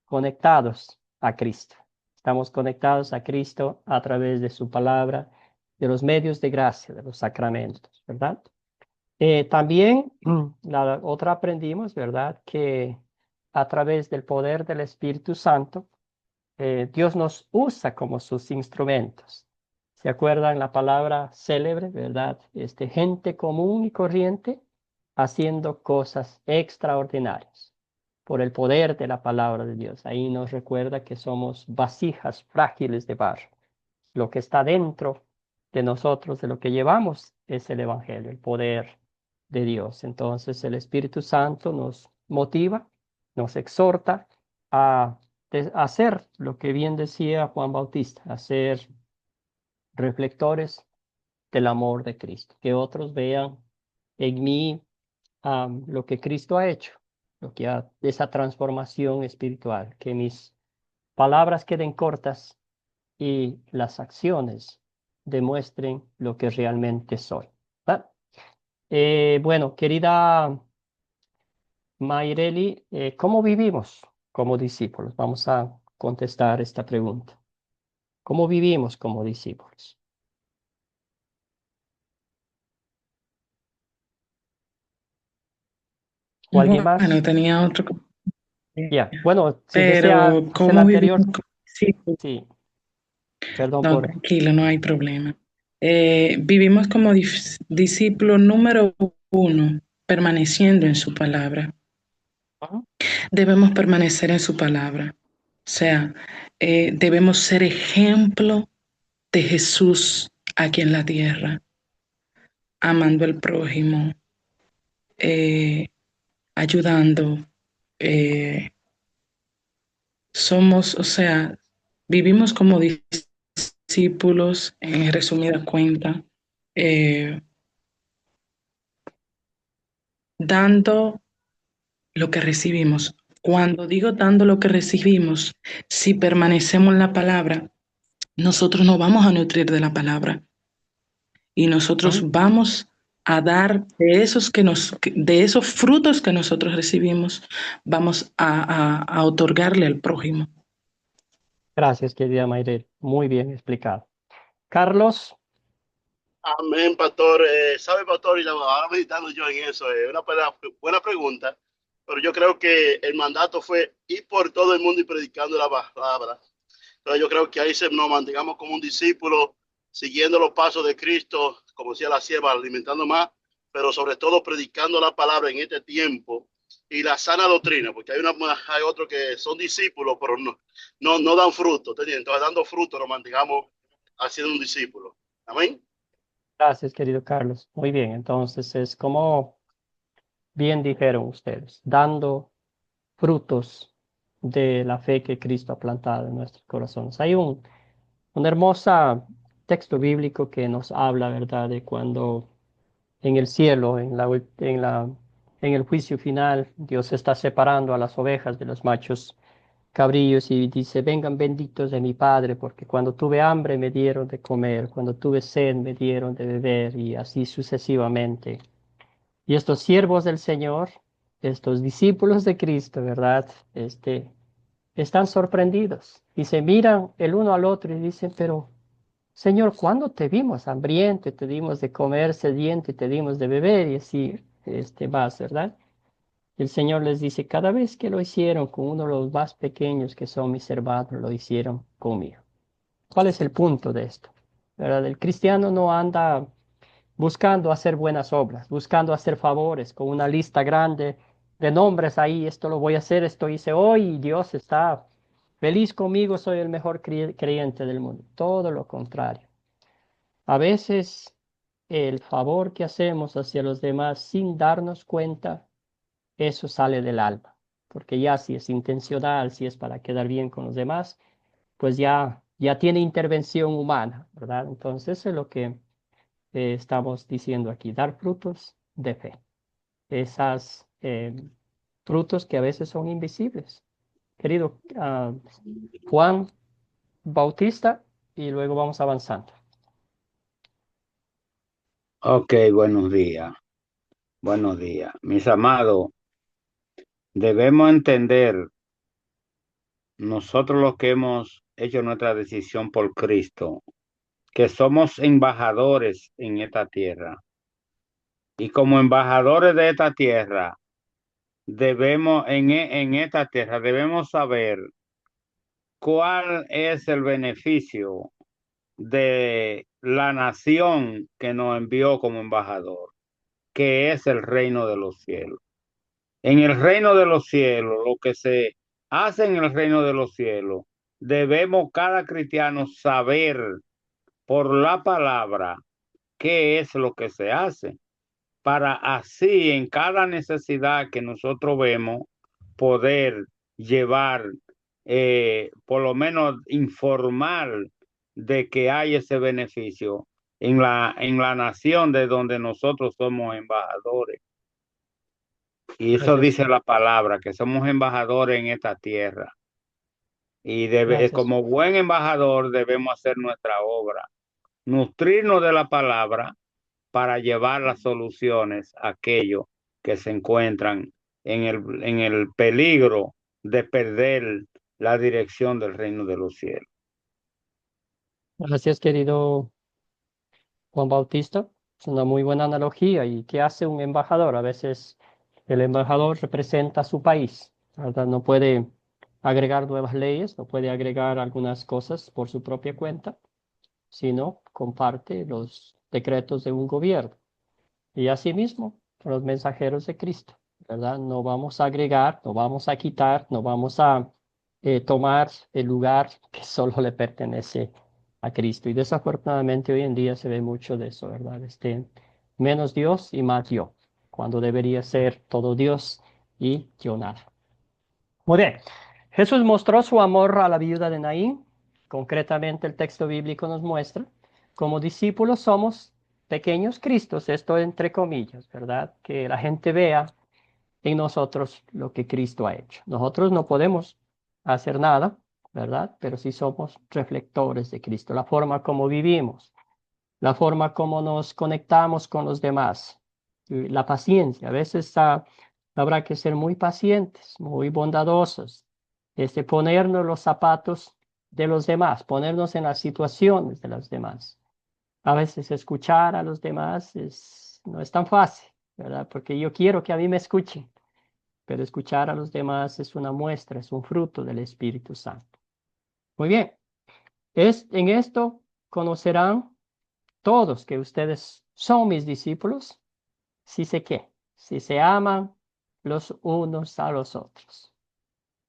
conectados a Cristo. Estamos conectados a Cristo a través de su palabra, de los medios de gracia, de los sacramentos, ¿verdad? También la otra aprendimos, ¿verdad? Que a través del poder del Espíritu Santo, Dios nos usa como sus instrumentos. ¿Se acuerdan la palabra célebre, verdad? Gente común y corriente haciendo cosas extraordinarias por el poder de la palabra de Dios. Ahí nos recuerda que somos vasijas frágiles de barro. Lo que está dentro de nosotros, de lo que llevamos, es el Evangelio, el poder de Dios. Entonces el Espíritu Santo nos motiva, nos exhorta a hacer lo que bien decía Juan Bautista, a ser reflectores del amor de Cristo, que otros vean en mí lo que Cristo ha hecho, esa transformación espiritual, que mis palabras queden cortas y las acciones demuestren lo que realmente soy. ¿Verdad? Bueno, querida Mayreli, ¿cómo vivimos como discípulos? Vamos a contestar esta pregunta. ¿Cómo vivimos como discípulos? ¿O alguien más? Bueno, tenía otro. Ya, bueno, si desea Pero, hacer el ¿cómo anterior, vivimos como discípulos? sí, perdón No, por... tranquilo, no hay problema. Vivimos como discípulo número 1, permaneciendo en su palabra. Ujú. Debemos permanecer en su palabra. O sea, debemos ser ejemplo de Jesús aquí en la tierra, amando al prójimo, ayudando. Somos, o sea, vivimos como discípulos, en resumida cuenta, dando lo que recibimos. Cuando digo dando lo que recibimos, si permanecemos en la palabra, nosotros nos vamos a nutrir de la palabra y nosotros vamos a dar de esos frutos que nosotros recibimos, vamos a otorgarle al prójimo. Gracias, querida Mayrel. Muy bien explicado. Carlos, Amén, pastor. ¿Sabe, pastor? Y ahora meditando yo en eso, una buena pregunta, pero yo creo que el mandato fue ir por todo el mundo y predicando la palabra. Entonces yo creo que ahí nos mantengamos como un discípulo, siguiendo los pasos de Cristo, como decía la sierva, alimentando más, pero sobre todo predicando la palabra en este tiempo y la sana doctrina, porque hay otros que son discípulos, pero no dan fruto. Entonces, dando fruto, nos mantengamos haciendo un discípulo. Amén. Gracias, querido Carlos. Muy bien, entonces es como bien dijeron ustedes, dando frutos de la fe que Cristo ha plantado en nuestros corazones. Hay un hermoso texto bíblico que nos habla, ¿verdad?, de cuando en el cielo, en el juicio final, Dios está separando a las ovejas de los machos cabrillos y dice, vengan benditos de mi Padre, porque cuando tuve hambre me dieron de comer, cuando tuve sed me dieron de beber, y así sucesivamente. Y estos siervos del Señor, estos discípulos de Cristo, ¿verdad? Están sorprendidos y se miran el uno al otro y dicen, pero Señor, ¿cuándo te vimos hambriento, te dimos de comer, sediento y te dimos de beber? Y así, más, ¿verdad? El Señor les dice, cada vez que lo hicieron con uno de los más pequeños que son mis hermanos, lo hicieron conmigo. ¿Cuál es el punto de esto? ¿Verdad? El cristiano no anda buscando hacer buenas obras, buscando hacer favores, con una lista grande de nombres ahí, esto lo voy a hacer, esto hice hoy y Dios está feliz conmigo, soy el mejor creyente del mundo. Todo lo contrario. A veces el favor que hacemos hacia los demás sin darnos cuenta, eso sale del alma, porque ya si es intencional, si es para quedar bien con los demás, pues ya tiene intervención humana, ¿verdad? Entonces eso es lo que estamos diciendo aquí, dar frutos de fe. Esas frutos que a veces son invisibles. Querido Juan Bautista, y luego vamos avanzando. Ok, buenos días. Buenos días. Mis amados, debemos entender nosotros los que hemos hecho nuestra decisión por Cristo, que somos embajadores en esta tierra. Y como embajadores de esta tierra, en esta tierra, debemos saber cuál es el beneficio de la nación que nos envió como embajador, que es el reino de los cielos. En el reino de los cielos, lo que se hace en el reino de los cielos, debemos cada cristiano saber por la palabra qué es lo que se hace, para así en cada necesidad que nosotros vemos, poder llevar, por lo menos informar de que hay ese beneficio en la nación de donde nosotros somos embajadores. Y eso Gracias, dice la palabra, que somos embajadores en esta tierra. Y gracias. como buen embajador debemos hacer nuestra obra, nutrirnos de la palabra para llevar las soluciones a aquellos que se encuentran en el peligro de perder la dirección del reino de los cielos. Gracias, querido Juan Bautista. Es una muy buena analogía. ¿Y qué hace un embajador? A veces el embajador representa a su país, ¿verdad? No puede agregar nuevas leyes, no puede agregar algunas cosas por su propia cuenta, sino comparte los decretos de un gobierno. Y asimismo, los mensajeros de Cristo, ¿verdad? No vamos a agregar, no vamos a quitar, no vamos a tomar el lugar que solo le pertenece a Cristo. Y desafortunadamente hoy en día se ve mucho de eso, ¿verdad? Menos Dios y más yo, cuando debería ser todo Dios y yo nada. Muy bien. Jesús mostró su amor a la viuda de Naín. Concretamente, el texto bíblico nos muestra, como discípulos somos pequeños Cristos, esto entre comillas, ¿verdad? Que la gente vea en nosotros lo que Cristo ha hecho. Nosotros no podemos hacer nada, ¿verdad? Pero sí somos reflectores de Cristo, la forma como vivimos, la forma como nos conectamos con los demás, y la paciencia. A veces habrá que ser muy pacientes, muy bondadosos, ponernos los zapatos de los demás, ponernos en las situaciones de los demás. A veces escuchar a los demás no es tan fácil, ¿verdad? Porque yo quiero que a mí me escuchen, pero escuchar a los demás es una muestra, es un fruto del Espíritu Santo. Muy bien, en esto conocerán todos que ustedes son mis discípulos, si sé qué, si se aman los unos a los otros.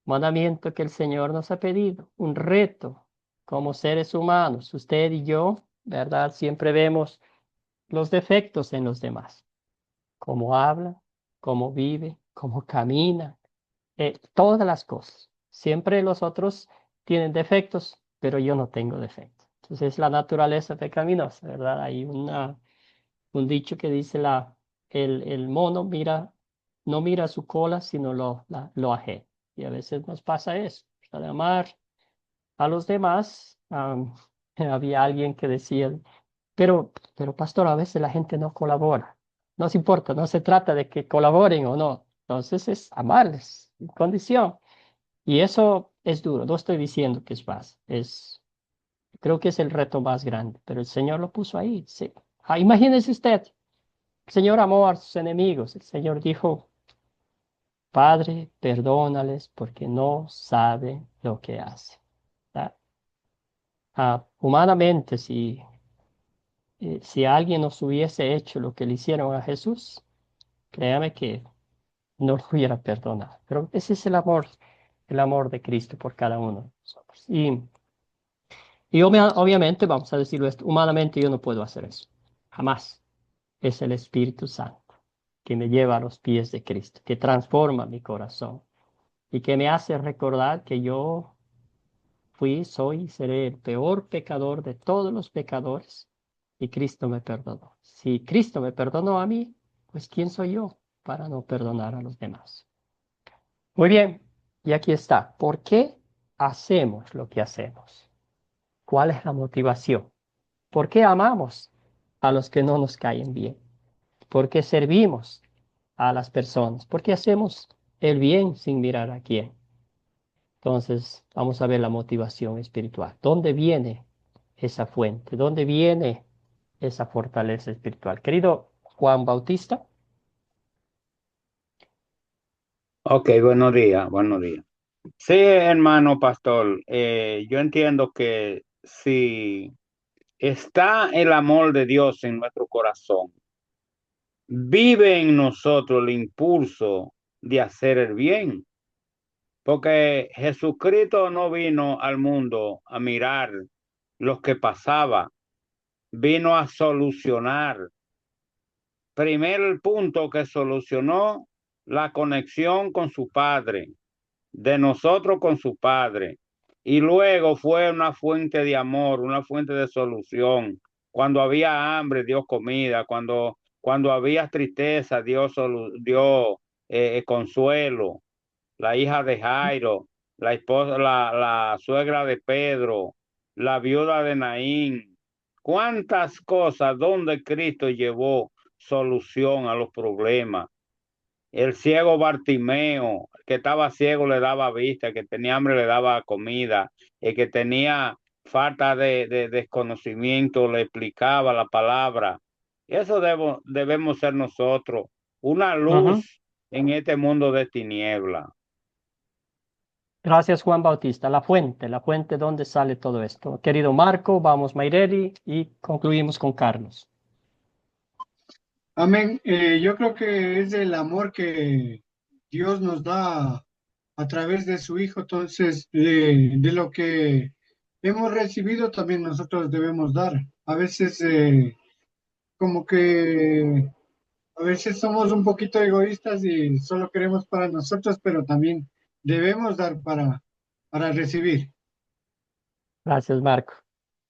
Mandamiento que el Señor nos ha pedido, un reto como seres humanos. Usted y yo, ¿verdad? Siempre vemos los defectos en los demás. Cómo habla, cómo vive, cómo camina, todas las cosas. Siempre los otros tienen defectos, pero yo no tengo defectos. Entonces es la naturaleza pecaminosa, ¿verdad? Hay un dicho que dice el mono no mira su cola, sino lo ajeno. Y a veces nos pasa eso, de amar a los demás. Había alguien que decía, pero pastor, a veces la gente no colabora. No se importa, no se trata de que colaboren o no. Entonces es amarles, sin condición. Y eso es duro. No estoy diciendo que es fácil. Creo que es el reto más grande, pero el Señor lo puso ahí. Sí. Imagínese usted, el Señor amó a sus enemigos. El Señor dijo, Padre, perdónales porque no saben lo que hacen. ¿Verdad? Humanamente, si alguien nos hubiese hecho lo que le hicieron a Jesús, créame que no lo hubiera perdonado. Pero ese es el amor de Cristo por cada uno de nosotros. Y obviamente, vamos a decirlo esto, humanamente yo no puedo hacer eso. Jamás. Es el Espíritu Santo que me lleva a los pies de Cristo, que transforma mi corazón y que me hace recordar que yo soy y seré el peor pecador de todos los pecadores y Cristo me perdonó. Si Cristo me perdonó a mí, pues ¿quién soy yo para no perdonar a los demás? Muy bien, y aquí está. ¿Por qué hacemos lo que hacemos? ¿Cuál es la motivación? ¿Por qué amamos a los que no nos caen bien? ¿Por qué servimos a las personas? ¿Por qué hacemos el bien sin mirar a quién? Entonces, vamos a ver la motivación espiritual. ¿Dónde viene esa fuente? ¿Dónde viene esa fortaleza espiritual? Querido Juan Bautista. Ok, buenos días, buenos días. Sí, hermano pastor, yo entiendo que si está el amor de Dios en nuestro corazón, vive en nosotros el impulso de hacer el bien, porque Jesucristo no vino al mundo a mirar lo que pasaba, vino a solucionar. Primero el punto que solucionó la conexión con su Padre, de nosotros con su Padre. Y luego fue una fuente de amor, una fuente de solución. Cuando había hambre, dio comida. Cuando había tristeza, dio consuelo. La hija de Jairo, la esposa, la suegra de Pedro, la viuda de Naín. ¿Cuántas cosas donde Cristo llevó solución a los problemas? El ciego Bartimeo, el que estaba ciego le daba vista, el que tenía hambre le daba comida, el que tenía falta de desconocimiento le explicaba la palabra. Eso debemos ser nosotros, una Ujú. luz en este mundo de tiniebla. Gracias, Juan Bautista. La fuente donde sale todo esto. Querido Marco, vamos, Mayreli, y concluimos con Carlos. Amén. Yo creo que es el amor que Dios nos da a través de su Hijo. Entonces, de lo que hemos recibido, también nosotros debemos dar. A veces, como que, a veces somos un poquito egoístas y solo queremos para nosotros, pero también debemos dar para recibir. Gracias, Marco.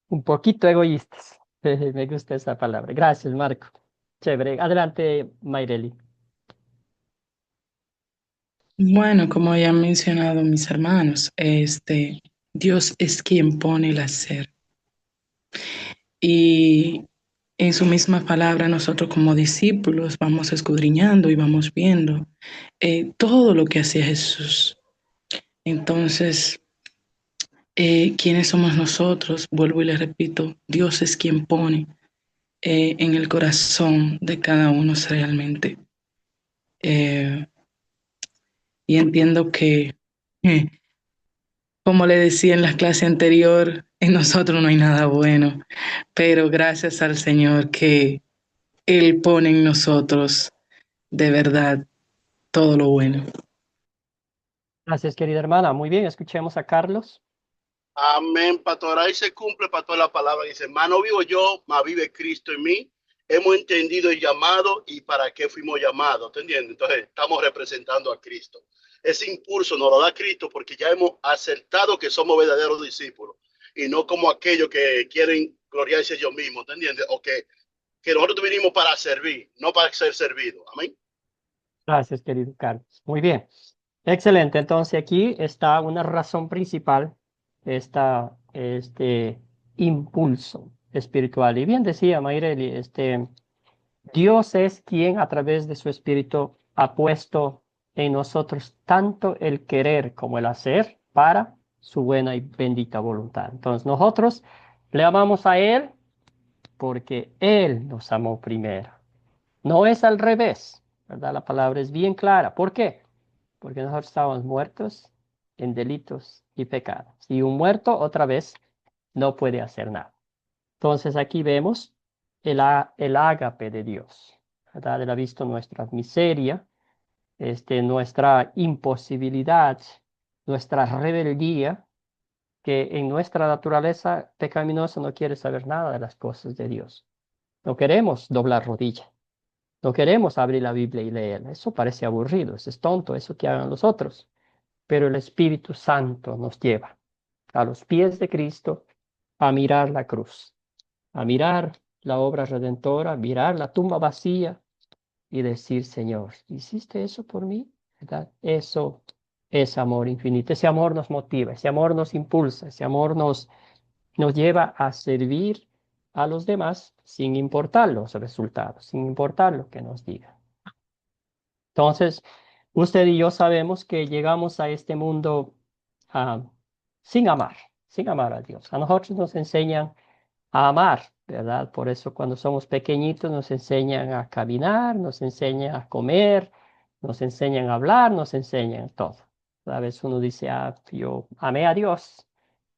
Un poquito egoístas. Me gusta esa palabra. Gracias, Marco. Chévere. Adelante, Mayreli. Bueno, como ya han mencionado mis hermanos, Dios es quien pone el hacer. Y en su misma palabra, nosotros como discípulos vamos escudriñando y vamos viendo todo lo que hacía Jesús. Entonces, ¿quiénes somos nosotros? Vuelvo y le repito, Dios es quien pone en el corazón de cada uno realmente. Y entiendo que, eh, como le decía en la clase anterior, en nosotros no hay nada bueno, pero gracias al Señor que Él pone en nosotros de verdad todo lo bueno. Gracias, querida hermana. Muy bien, escuchemos a Carlos. Amén, pastor. Ahí se cumple, pastor, la palabra. Dice, más no vivo yo, más vive Cristo en mí. hemos entendido el llamado y para qué fuimos llamados, ¿te entiendes? Entonces estamos representando a Cristo. Ese impulso nos lo da Cristo porque ya hemos aceptado que somos verdaderos discípulos y no como aquellos que quieren gloriarse ellos mismos, ¿te entiendes? O que nosotros vinimos para servir, no para ser servidos. Amén. Gracias, querido Carlos. Muy bien. Excelente. Entonces aquí está una razón principal, este impulso espiritual. Y bien decía Mayreli, Dios es quien a través de su espíritu ha puesto en nosotros tanto el querer como el hacer para su buena y bendita voluntad. Entonces nosotros le amamos a Él porque Él nos amó primero. No es al revés, ¿verdad? La palabra es bien clara. ¿Por qué? Porque nosotros estábamos muertos en delitos y pecados. Y un muerto otra vez no puede hacer nada. Entonces aquí vemos el ágape de Dios, ¿verdad? Él ha visto nuestra miseria, nuestra imposibilidad, nuestra rebeldía, que en nuestra naturaleza pecaminosa no quiere saber nada de las cosas de Dios. No queremos doblar rodilla. No queremos abrir la Biblia y leerla. Eso parece aburrido, eso es tonto, eso que hagan los otros. Pero el Espíritu Santo nos lleva a los pies de Cristo a mirar la cruz, a mirar la obra redentora, a mirar la tumba vacía y decir, Señor, ¿hiciste eso por mí? ¿Verdad? Eso es amor infinito. Ese amor nos motiva, ese amor nos impulsa, ese amor nos lleva a servir a los demás sin importar los resultados, sin importar lo que nos digan. Entonces, usted y yo sabemos que llegamos a este mundo ah, sin amar a Dios. A nosotros nos enseñan a amar, ¿verdad? Por eso cuando somos pequeñitos nos enseñan a caminar, nos enseñan a comer, nos enseñan a hablar, nos enseñan todo. A veces uno dice, yo amé a Dios,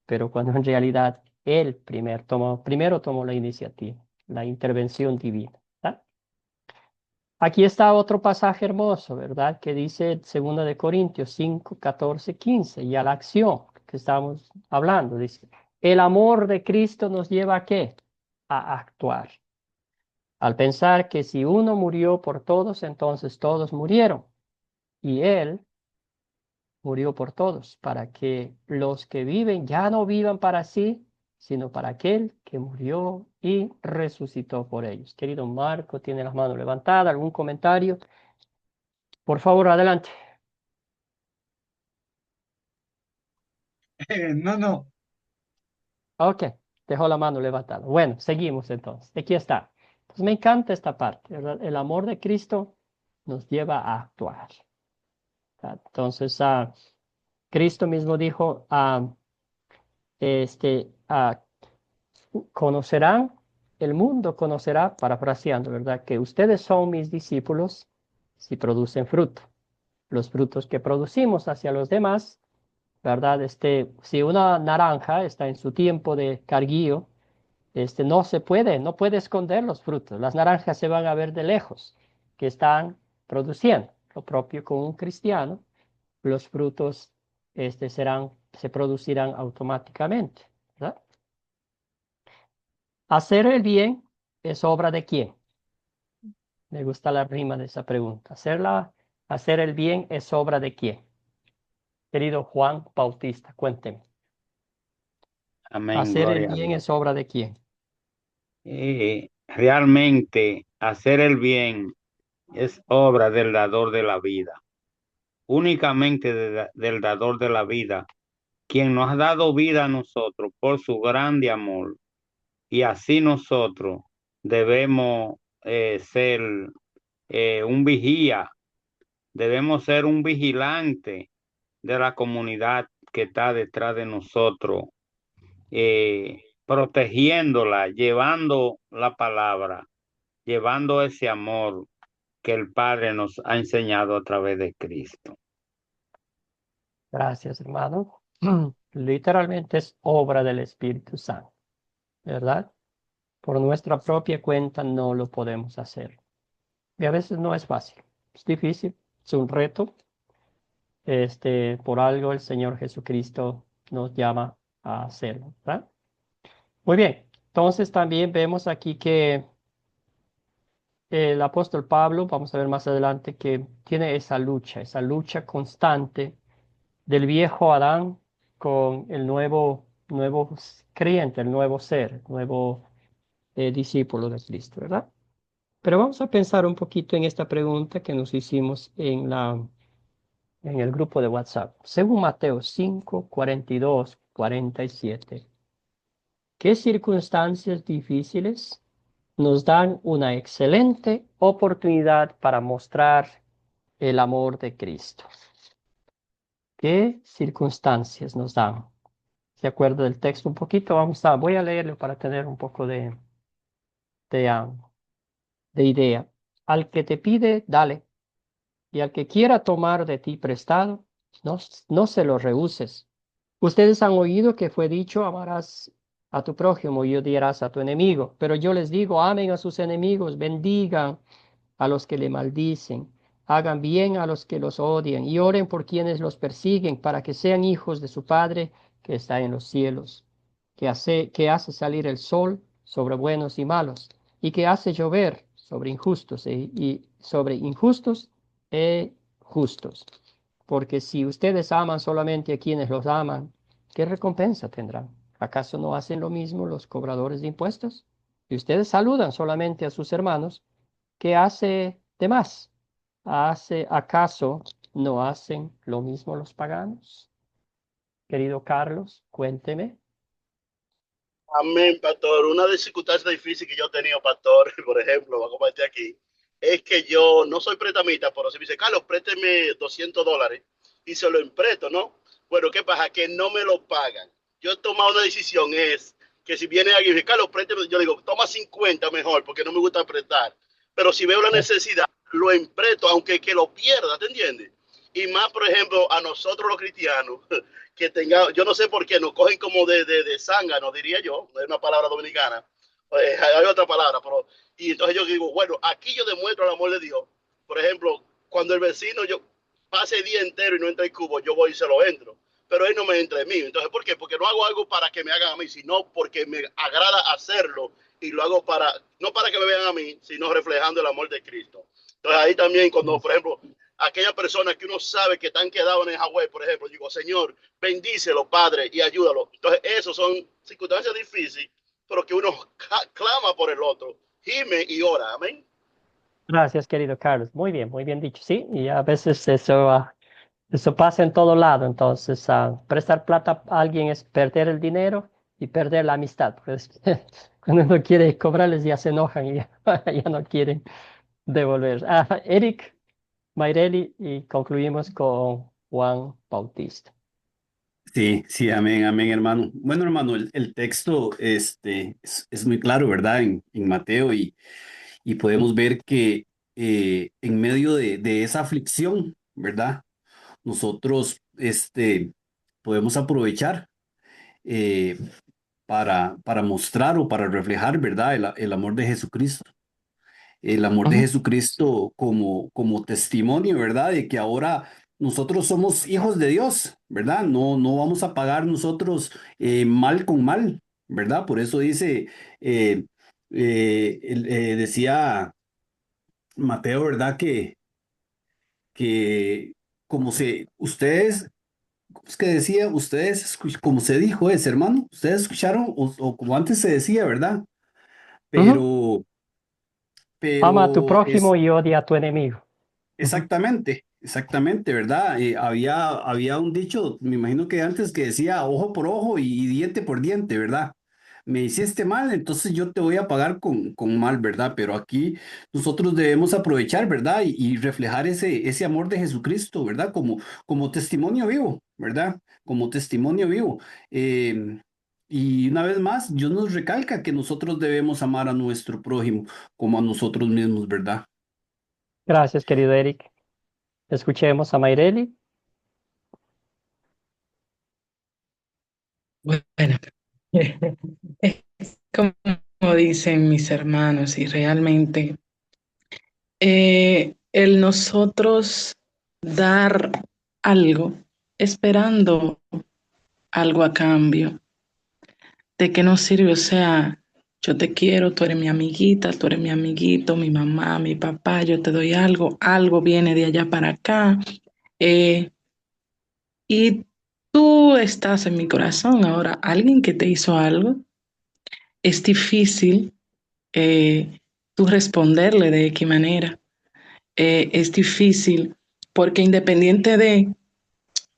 pero cuando en realidad Él primero tomó la iniciativa, la intervención divina. ¿Verdad? Aquí está otro pasaje hermoso, ¿verdad? Que dice 2 de Corintios 5, 14, 15, y a la acción que estamos hablando, dice, el amor de Cristo nos lleva ¿a qué? A actuar. Al pensar que si uno murió por todos, entonces todos murieron. Y Él murió por todos, para que los que viven ya no vivan para sí, sino para aquel que murió y resucitó por ellos. Querido Marco, tiene las manos levantadas. ¿Algún comentario? Por favor, adelante. No. Ok, dejó la mano levantada. Bueno, seguimos entonces. Aquí está. Pues me encanta esta parte, ¿verdad? El amor de Cristo nos lleva a actuar. ¿Verdad? Entonces, Cristo mismo dijo, conocerán, el mundo conocerá, parafraseando, ¿verdad? Que ustedes son mis discípulos si producen fruto. Los frutos que producimos hacia los demás, ¿verdad? Si una naranja está en su tiempo de carguío, no puede esconder los frutos. Las naranjas se van a ver de lejos que están produciendo. Lo propio con un cristiano, los frutos se producirán automáticamente, ¿verdad? Hacer el bien es obra de quién. Me gusta la rima de esa pregunta. Hacer el bien es obra de quién. Querido Juan Bautista, cuénteme. Amén, Hacer el gloria a bien Dios. es obra de quién. Realmente hacer el bien es obra del dador de la vida, únicamente del dador de la vida, quien nos ha dado vida a nosotros por su grande amor. Y así nosotros debemos ser un vigía, debemos ser un vigilante de la comunidad que está detrás de nosotros, protegiéndola, llevando la palabra, llevando ese amor que el Padre nos ha enseñado a través de Cristo. Gracias, hermano. Literalmente es obra del Espíritu Santo, ¿verdad? Por nuestra propia cuenta no lo podemos hacer. Y a veces no es fácil, es difícil, es un reto. Por algo el Señor Jesucristo nos llama a hacerlo, ¿verdad? Muy bien, entonces también vemos aquí que el apóstol Pablo, vamos a ver más adelante, que tiene esa lucha constante del viejo Adán con el nuevo creyente, el nuevo ser, el nuevo discípulo de Cristo, ¿verdad? Pero vamos a pensar un poquito en esta pregunta que nos hicimos en el grupo de WhatsApp. Según Mateo 5, 42, 47, ¿qué circunstancias difíciles nos dan una excelente oportunidad para mostrar el amor de Cristo? ¿Qué circunstancias nos dan? ¿Se acuerda del texto un poquito? Voy a leerlo para tener un poco de, ah, de idea. Al que te pide, dale. Y al que quiera tomar de ti prestado, no se lo rehuses. Ustedes han oído que fue dicho, amarás a tu prójimo y odiarás a tu enemigo. Pero yo les digo, amen a sus enemigos, bendigan a los que le maldicen, hagan bien a los que los odian y oren por quienes los persiguen para que sean hijos de su Padre que está en los cielos, que hace salir el sol sobre buenos y malos y que hace llover sobre injustos y sobre injustos e justos. Porque si ustedes aman solamente a quienes los aman, ¿qué recompensa tendrán? ¿Acaso no hacen lo mismo los cobradores de impuestos? Y ustedes saludan solamente a sus hermanos, ¿qué hace de más? ¿Acaso no hacen lo mismo los paganos? Querido Carlos, cuénteme. Amén, pastor. Una dificultad difícil que yo he tenido, pastor, por ejemplo, voy a compartir aquí, es que yo no soy prestamista, pero si me dice, Carlos, présteme $200 y se lo empresto, ¿no? Bueno, ¿qué pasa? Que no me lo pagan. Yo he tomado una decisión, es que si viene alguien y dice, Carlos, présteme, yo digo, toma 50 mejor, porque no me gusta prestar. Pero si veo la necesidad, lo empresto, aunque que lo pierda, ¿te entiendes? Y más, por ejemplo, a nosotros los cristianos, que tenga, yo no sé por qué nos cogen como de zángano, diría yo, no es una palabra dominicana, hay otra palabra, pero, y entonces yo digo, bueno, aquí yo demuestro el amor de Dios. Por ejemplo, cuando el vecino yo pase el día entero y no entra el cubo, yo voy y se lo entro, pero él no me entra en mí. Entonces, ¿por qué? Porque no hago algo para que me hagan a mí, sino porque me agrada hacerlo y lo hago para, no para que me vean a mí, sino reflejando el amor de Cristo. Entonces ahí también cuando, por ejemplo, aquellas personas que uno sabe que están quedados en el Hawái, por ejemplo, digo, Señor, bendícelo, Padre, y ayúdalo. Entonces, esos son circunstancias difíciles, pero que uno clama por el otro, gime y ora. Amén. Gracias, querido Carlos. Muy bien dicho. Sí, y a veces eso pasa en todo lado. Entonces, prestar plata a alguien es perder el dinero y perder la amistad. Pues, cuando uno quiere cobrarles ya se enojan y ya no quieren devolver. Eric, Mayreli, y concluimos con Juan Bautista. Sí, sí, amén, amén, hermano. Bueno, hermano, el texto es muy claro, ¿verdad? En Mateo y podemos ver que en medio de esa aflicción, ¿verdad? Nosotros podemos aprovechar eh, para mostrar o para reflejar, ¿verdad? El amor de Jesucristo. El amor de Ujú. Jesucristo como testimonio, ¿verdad? De que ahora nosotros somos hijos de Dios, ¿verdad? No vamos a pagar nosotros mal con mal, ¿verdad? Por eso dice, decía Mateo, ¿verdad? Que ustedes, ¿cómo es que decía? Ustedes, como se dijo es, hermano, ustedes escucharon, o como antes se decía, ¿verdad? Ujú. Pero, Ama a tu pero prójimo y odia a tu enemigo. Ujú. exactamente, exactamente, ¿verdad? Había un dicho, me imagino que antes que decía ojo por ojo y diente por diente, ¿verdad? Me hiciste mal, entonces yo te voy a pagar con mal, ¿verdad? Pero aquí nosotros debemos aprovechar, ¿verdad? Y reflejar ese amor de Jesucristo, ¿verdad? Como testimonio vivo, ¿verdad? Como testimonio vivo. Y una vez más, Dios nos recalca que nosotros debemos amar a nuestro prójimo como a nosotros mismos, ¿verdad? Gracias, querido Eric. Escuchemos a Mayreli. Bueno, es como dicen mis hermanos, y realmente el nosotros dar algo esperando algo a cambio, ¿de qué nos sirve? O sea, Yo te quiero, tú eres mi amiguita, tú eres mi amiguito, mi mamá, mi papá, yo te doy algo, algo viene de allá para acá. eh, y tú estás en mi corazón. Ahora, alguien que te hizo algo, es difícil tú responderle de qué manera. Es difícil porque independiente de,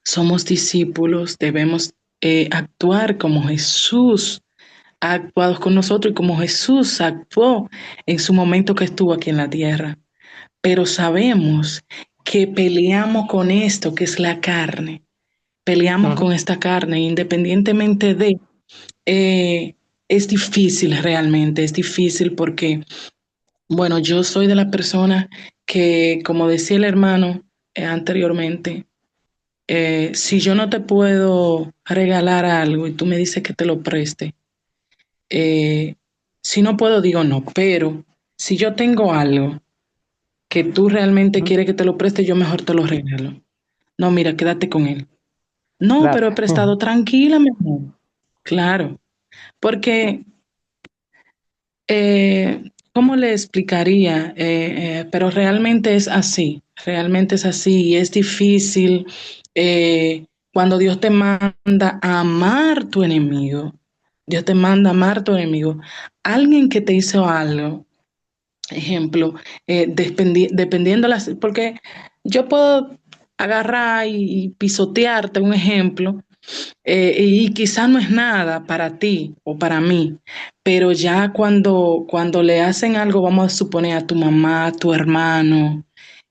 somos discípulos, debemos actuar como Jesús ha actuado con nosotros y como Jesús actuó en su momento que estuvo aquí en la tierra. Pero sabemos que peleamos con esto que es la carne, peleamos Ujú. con esta carne independientemente de, es difícil realmente, es difícil porque, bueno, yo soy de la persona que, como decía el hermano anteriormente, si yo no te puedo regalar algo y tú me dices que te lo preste, eh, si no puedo, digo no, pero si yo tengo algo que tú realmente Ujú. quieres que te lo preste, yo mejor te lo regalo. No, mira, quédate con él. No, Claro. pero he prestado, tranquila, mi amor. Claro, porque, ¿cómo le explicaría? Pero realmente es así y es difícil cuando Dios te manda a amar tu enemigo. Dios te manda a amar tu enemigo. Alguien que te hizo algo, ejemplo, dependiendo las, porque yo puedo agarrar y pisotearte un ejemplo, y quizá no es nada para ti o para mí, pero ya cuando le hacen algo, vamos a suponer a tu mamá, a tu hermano,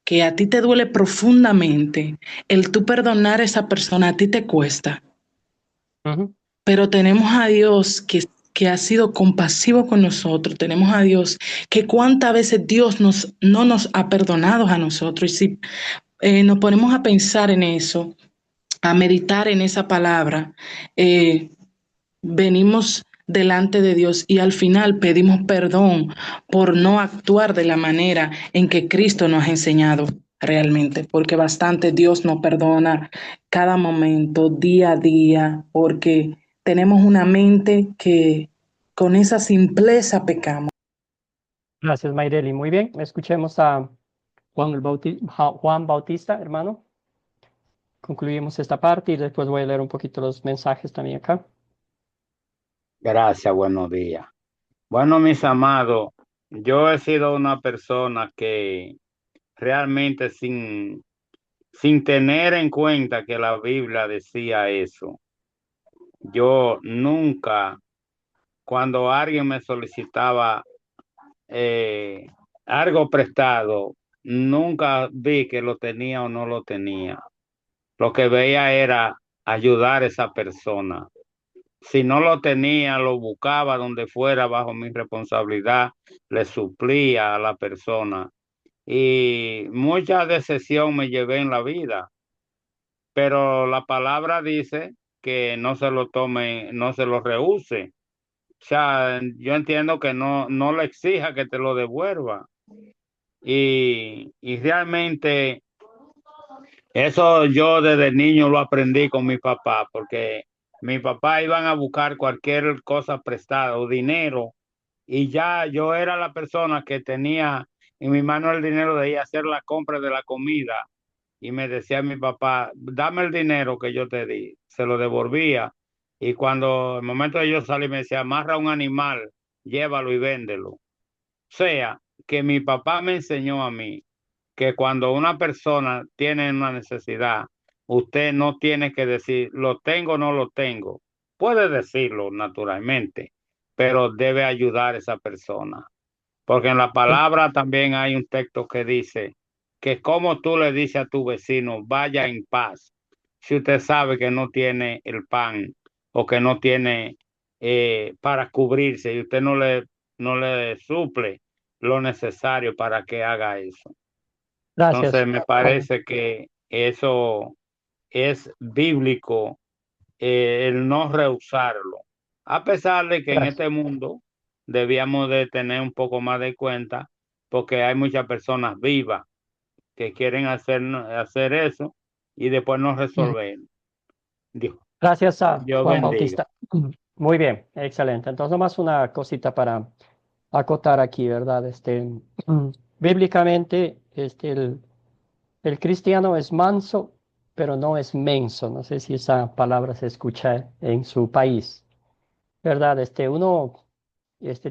que a ti te duele profundamente, el tú perdonar a esa persona a ti te cuesta, Ujú. pero tenemos a Dios que ha sido compasivo con nosotros, tenemos a Dios que cuántas veces Dios no nos ha perdonado a nosotros. Y si nos ponemos a pensar en eso, a meditar en esa palabra, eh, venimos delante de Dios y al final pedimos perdón por no actuar de la manera en que Cristo nos ha enseñado realmente, porque bastante Dios nos perdona cada momento, día a día, porque tenemos una mente que con esa simpleza pecamos. Gracias, Mayreli. Muy bien. Escuchemos a Juan Bautista, hermano. Concluimos esta parte y después voy a leer un poquito los mensajes también acá. Gracias, buenos días. Bueno, mis amados, yo he sido una persona que realmente sin tener en cuenta que la Biblia decía eso, yo nunca, cuando alguien me solicitaba eh, algo prestado, nunca vi que lo tenía o no lo tenía. Lo que veía era ayudar a esa persona. Si no lo tenía, lo buscaba donde fuera bajo mi responsabilidad, le suplía a la persona. Y mucha decepción me llevé en la vida, pero la palabra dice que no se lo tome, no se lo rehúse. O sea, yo entiendo que no le exija que te lo devuelva. Y realmente eso yo desde niño lo aprendí con mi papá, porque mi papá iban a buscar cualquier cosa prestada o dinero y ya yo era la persona que tenía en mi mano el dinero de ir a hacer la compra de la comida y me decía mi papá, dame el dinero que yo te di, se lo devolvía y cuando el momento de yo salir me decía, amarra un animal, llévalo y véndelo. O sea, que mi papá me enseñó a mí que cuando una persona tiene una necesidad, usted no tiene que decir, lo tengo o no lo tengo. Puede decirlo naturalmente, pero debe ayudar a esa persona. Porque en la palabra también hay un texto que dice que como tú le dices a tu vecino, vaya en paz, si usted sabe que no tiene el pan o que no tiene para cubrirse y usted no le suple lo necesario para que haga eso. Entonces Gracias, me Juan. parece que eso es bíblico, el no rehusarlo. A pesar de que en Gracias. este mundo debíamos de tener un poco más de cuenta, porque hay muchas personas vivas que quieren hacer eso y después no Ujú. resolver. Dios, Gracias a Dios Juan bendiga. Bautista. Muy bien, excelente. Entonces, nomás una cosita para acotar aquí, ¿verdad? Bíblicamente, el cristiano es manso, pero no es menso. No sé si esa palabra se escucha en su país, ¿verdad? Uno,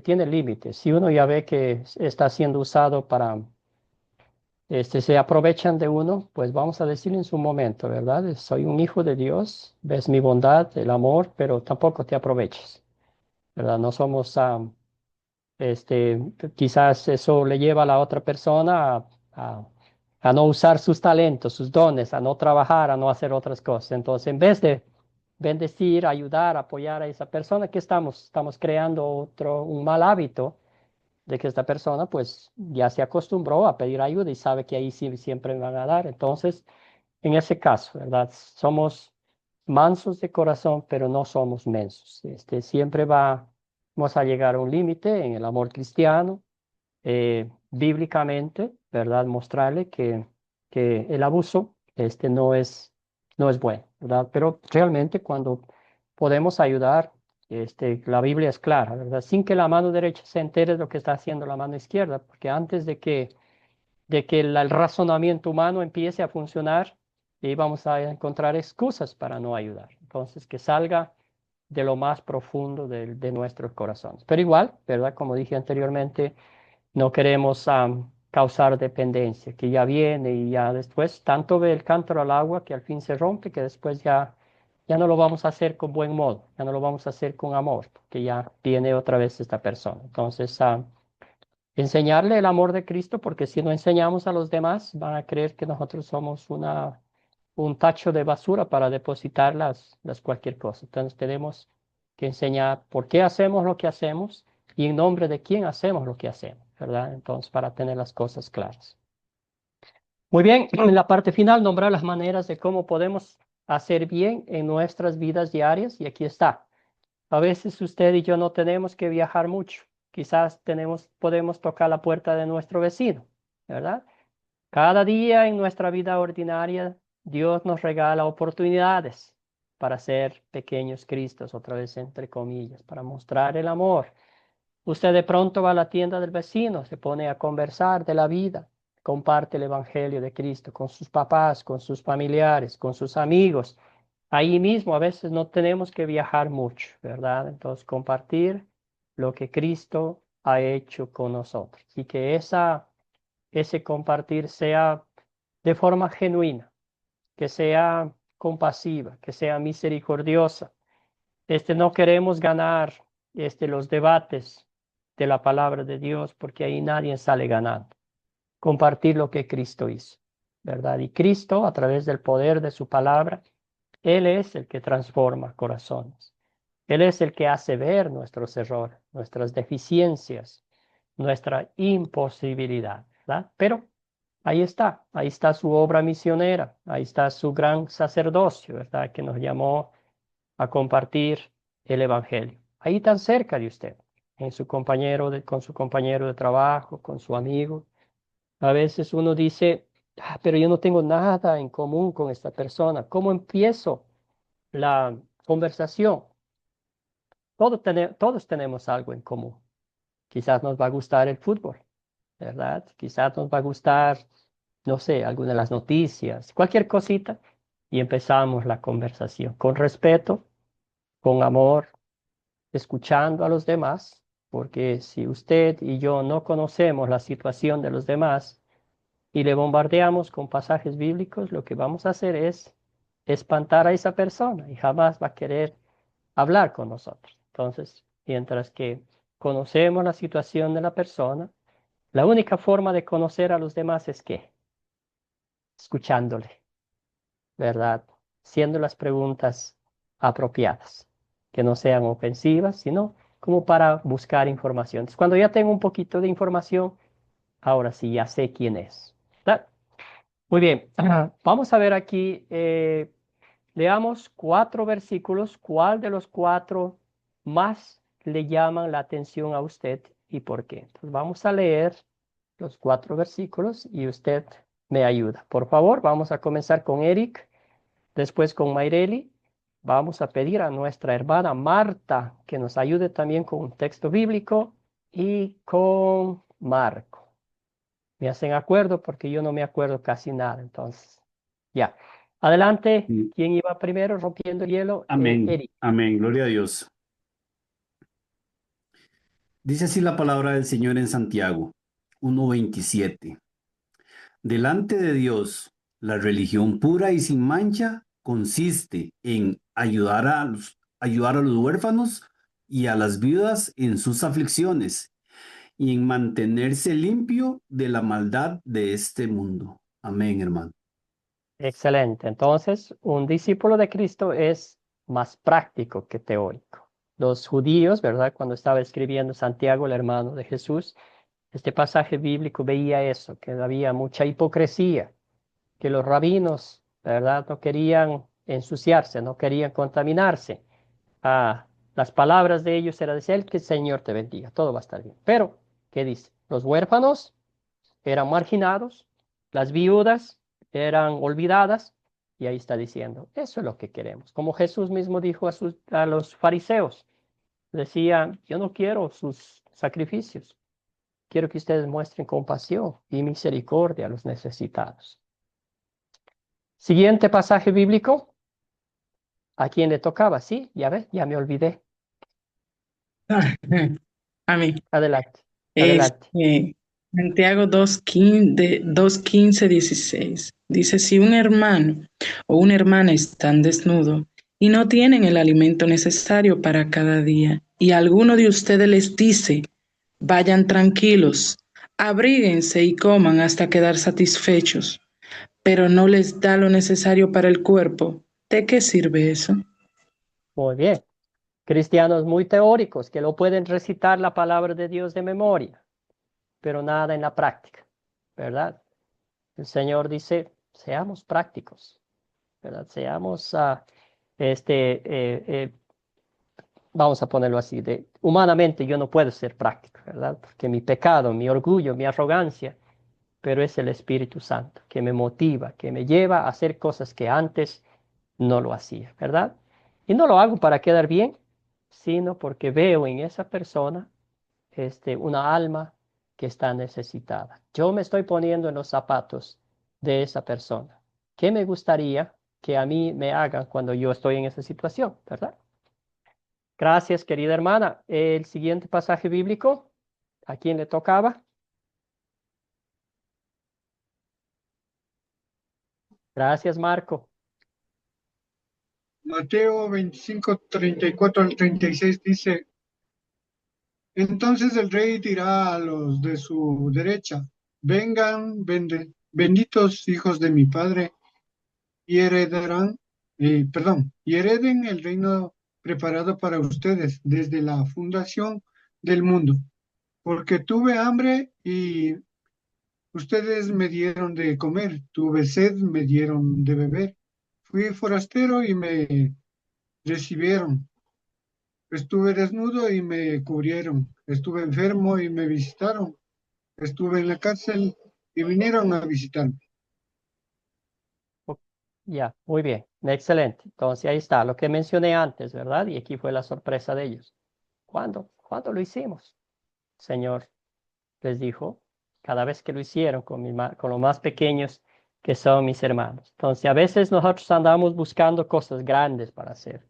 tiene límites. Si uno ya ve que está siendo usado para, se aprovechan de uno, pues vamos a decir en su momento, ¿verdad? Soy un hijo de Dios, ves mi bondad, el amor, pero tampoco te aproveches, ¿verdad? No somos, este, quizás eso le lleva a la otra persona a, a no usar sus talentos, sus dones, a no trabajar, a no hacer otras cosas. Entonces, en vez de bendecir, ayudar, apoyar a esa persona, ¿qué estamos? Estamos creando un mal hábito de que esta persona pues ya se acostumbró a pedir ayuda y sabe que ahí sí, siempre me van a dar. Entonces, en ese caso, ¿verdad? Somos mansos de corazón, pero no somos mensos. Siempre vamos a llegar a un límite en el amor cristiano, bíblicamente, ¿verdad? Mostrarle que el abuso no es bueno, ¿verdad? Pero realmente cuando podemos ayudar, la Biblia es clara, ¿verdad? Sin que la mano derecha se entere de lo que está haciendo la mano izquierda, porque antes de que el razonamiento humano empiece a funcionar, y vamos a encontrar excusas para no ayudar. Entonces, que salga de lo más profundo de nuestros corazones. Pero igual, ¿verdad? Como dije anteriormente, no queremos causar dependencia, que ya viene y ya después, tanto ve el cántaro al agua que al fin se rompe, que después ya no lo vamos a hacer con buen modo, ya no lo vamos a hacer con amor, porque ya viene otra vez esta persona. Entonces, enseñarle el amor de Cristo, porque si no enseñamos a los demás, van a creer que nosotros somos un tacho de basura para depositar las cualquier cosa. Entonces tenemos que enseñar por qué hacemos lo que hacemos y en nombre de quién hacemos lo que hacemos, ¿verdad? Entonces, para tener las cosas claras. Muy bien, en la parte final, nombrar las maneras de cómo podemos hacer bien en nuestras vidas diarias, y aquí está. A veces usted y yo no tenemos que viajar mucho. Quizás podemos tocar la puerta de nuestro vecino, ¿verdad? Cada día en nuestra vida ordinaria, Dios nos regala oportunidades para ser pequeños Cristos, otra vez entre comillas, para mostrar el amor. Usted de pronto va a la tienda del vecino, se pone a conversar de la vida, comparte el Evangelio de Cristo con sus papás, con sus familiares, con sus amigos. Ahí mismo a veces no tenemos que viajar mucho, ¿verdad? Entonces compartir lo que Cristo ha hecho con nosotros y que ese compartir sea de forma genuina, que sea compasiva, que sea misericordiosa. No queremos ganar los debates de la palabra de Dios, porque ahí nadie sale ganando. Compartir lo que Cristo hizo, ¿verdad? Y Cristo, a través del poder de su palabra, Él es el que transforma corazones. Él es el que hace ver nuestros errores, nuestras deficiencias, nuestra imposibilidad, ¿verdad? Pero ahí está su obra misionera, ahí está su gran sacerdocio, ¿verdad? Que nos llamó a compartir el Evangelio. Ahí tan cerca de usted, con su compañero de trabajo, con su amigo. A veces uno dice, pero yo no tengo nada en común con esta persona. ¿Cómo empiezo la conversación? Todos tenemos algo en común. Quizás nos va a gustar el fútbol, ¿verdad? Quizás nos va a gustar, no sé, alguna de las noticias, cualquier cosita, y empezamos la conversación con respeto, con amor, escuchando a los demás, porque si usted y yo no conocemos la situación de los demás y le bombardeamos con pasajes bíblicos, lo que vamos a hacer es espantar a esa persona y jamás va a querer hablar con nosotros. Entonces, mientras que conocemos la situación de la persona, la única forma de conocer a los demás es que escuchándole, ¿verdad? Haciendo las preguntas apropiadas, que no sean ofensivas, sino como para buscar información. Entonces, cuando ya tengo un poquito de información, ahora sí ya sé quién es. ¿Verdad? Muy bien, vamos a ver aquí, leamos 4 versículos. ¿Cuál de los 4 más le llaman la atención a usted y por qué? Entonces vamos a leer los 4 versículos y usted me ayuda. Por favor, vamos a comenzar con Eric, después con Mayreli, vamos a pedir a nuestra hermana Marta que nos ayude también con un texto bíblico y con Marco. Me hacen acuerdo porque yo no me acuerdo casi nada, entonces, ya. Adelante, ¿quién iba primero rompiendo el hielo? Amén, Eric. amén, gloria a Dios. Dice así la palabra del Señor en Santiago 1:27. Delante de Dios, la religión pura y sin mancha consiste en ayudar a los huérfanos y a las viudas en sus aflicciones y en mantenerse limpio de la maldad de este mundo. Amén, hermano. Excelente. Entonces, un discípulo de Cristo es más práctico que teórico. Los judíos, ¿verdad? Cuando estaba escribiendo Santiago, el hermano de Jesús, este pasaje bíblico veía eso, que había mucha hipocresía, que los rabinos, ¿verdad? No querían ensuciarse, no querían contaminarse. Las palabras de ellos eran decir, que el Señor te bendiga, todo va a estar bien. Pero, ¿qué dice? Los huérfanos eran marginados, las viudas eran olvidadas, y ahí está diciendo, eso es lo que queremos. Como Jesús mismo dijo a los fariseos, decía, yo no quiero sus sacrificios, quiero que ustedes muestren compasión y misericordia a los necesitados. Siguiente pasaje bíblico. ¿A quién le tocaba? Sí, ya ves, ya me olvidé. A mí. Adelante, Es adelante. Santiago 2:15, 16. Dice, si un hermano o una hermana están desnudos y no tienen el alimento necesario para cada día, y alguno de ustedes les dice, vayan tranquilos, abríguense y coman hasta quedar satisfechos, pero no les da lo necesario para el cuerpo, ¿de qué sirve eso? Muy bien. Cristianos muy teóricos que lo pueden recitar la palabra de Dios de memoria, pero nada en la práctica, ¿verdad? El Señor dice, seamos prácticos, ¿verdad? Seamos, vamos a ponerlo así, humanamente yo no puedo ser práctico, ¿verdad? Porque mi pecado, mi orgullo, mi arrogancia, pero es el Espíritu Santo que me motiva, que me lleva a hacer cosas que antes no lo hacía, ¿verdad? Y no lo hago para quedar bien, sino porque veo en esa persona una alma que está necesitada. Yo me estoy poniendo en los zapatos de esa persona. ¿Qué me gustaría que a mí me hagan cuando yo estoy en esa situación, verdad? Gracias, querida hermana. El siguiente pasaje bíblico, ¿a quién le tocaba? Gracias, Marco. Mateo 25, 34 al 36 dice, entonces el rey dirá a los de su derecha, vengan, benditos hijos de mi Padre, y y hereden el reino preparado para ustedes desde la fundación del mundo, porque tuve hambre y ustedes me dieron de comer, tuve sed, me dieron de beber, fui forastero y me recibieron, estuve desnudo y me cubrieron, estuve enfermo y me visitaron, estuve en la cárcel y vinieron a visitarme. Ya, muy bien, excelente. Entonces ahí está lo que mencioné antes, ¿verdad? Y aquí fue la sorpresa de ellos. ¿Cuándo? ¿Cuándo lo hicimos? El Señor les dijo, cada vez que lo hicieron con los más pequeños que son mis hermanos. Entonces a veces nosotros andamos buscando cosas grandes para hacer,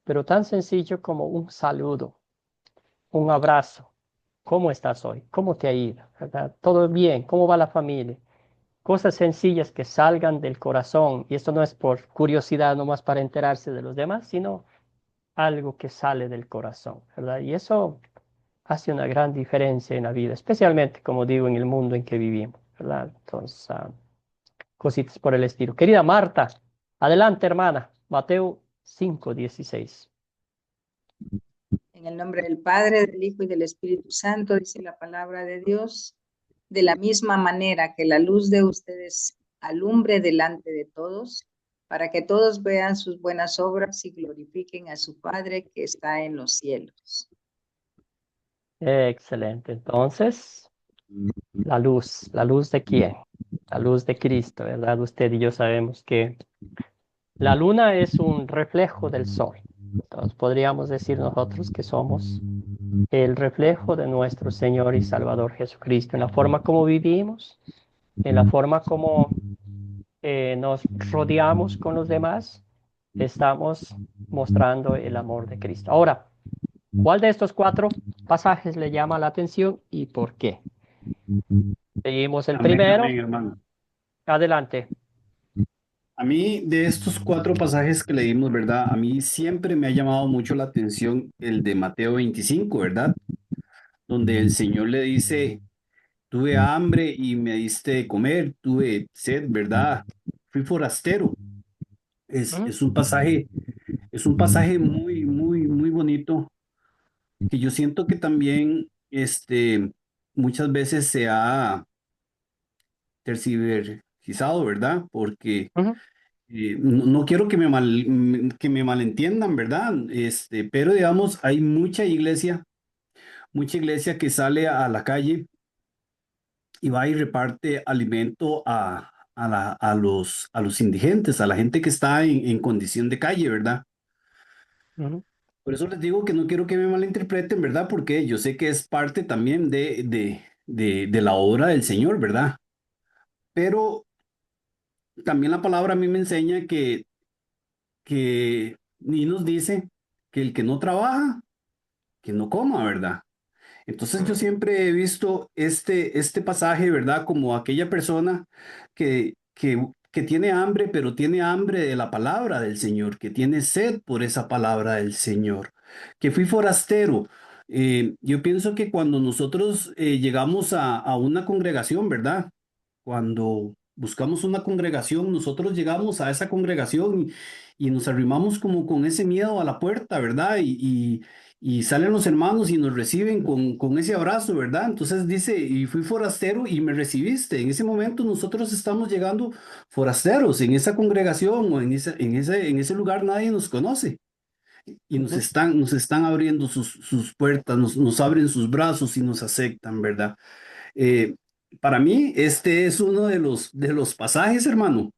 pero tan sencillo como un saludo, un abrazo. ¿Cómo estás hoy? ¿Cómo te ha ido? ¿Verdad? ¿Todo bien? ¿Cómo va la familia? Cosas sencillas que salgan del corazón. Y esto no es por curiosidad nomás para enterarse de los demás, sino algo que sale del corazón, ¿verdad? Y eso hace una gran diferencia en la vida, especialmente, como digo, en el mundo en que vivimos, ¿verdad? Entonces, cositas por el estilo. Querida Marta, adelante, hermana. Mateo 5:16. En el nombre del Padre, del Hijo y del Espíritu Santo, dice la palabra de Dios, de la misma manera que la luz de ustedes alumbre delante de todos, para que todos vean sus buenas obras y glorifiquen a su Padre que está en los cielos. Excelente. Entonces, ¿la luz de quién? La luz de Cristo, ¿verdad? Usted y yo sabemos que La luna es un reflejo del sol. Entonces podríamos decir nosotros que somos el reflejo de nuestro Señor y Salvador Jesucristo en la forma como vivimos, en la forma como nos rodeamos con los demás, estamos mostrando el amor de Cristo. Ahora, ¿cuál de estos 4 pasajes le llama la atención y por qué? Seguimos el Amén, primero. amén, hermano. Adelante. A mí, de estos 4 pasajes que leímos, ¿verdad? A mí siempre me ha llamado mucho la atención el de Mateo 25, ¿verdad? Donde el Señor le dice, tuve hambre y me diste de comer, tuve sed, ¿verdad? Fui forastero. Es, Ujú, es un pasaje, es un pasaje muy, muy, muy bonito que yo siento que también, muchas veces se ha tergiversado, ¿verdad? Porque ujú, no quiero que me malentiendan, ¿verdad? Pero digamos, hay mucha iglesia que sale a la calle y va y reparte alimento a los indigentes, a la gente que está en condición de calle, ¿verdad? ujú, Por eso les digo que no quiero que me malinterpreten, ¿verdad? Porque yo sé que es parte también de la obra del Señor, ¿verdad? Pero también la palabra a mí me enseña y nos dice que el que no trabaja, que no coma, ¿verdad? Entonces yo siempre he visto este pasaje, ¿verdad? Como aquella persona que tiene hambre, pero tiene hambre de la palabra del Señor, que tiene sed por esa palabra del Señor, que fui forastero. Yo pienso que cuando nosotros llegamos a una congregación, ¿verdad? Cuando buscamos una congregación, nosotros llegamos a esa congregación y nos arrimamos como con ese miedo a la puerta, ¿verdad? Y salen los hermanos y nos reciben con ese abrazo, ¿verdad? Entonces dice, y fui forastero y me recibiste. En ese momento nosotros estamos llegando forasteros en esa congregación o en ese lugar nadie nos conoce. Y ujú. nos están abriendo sus puertas, nos abren sus brazos y nos aceptan, ¿verdad? Eh, para mí, este es uno de los pasajes, hermano,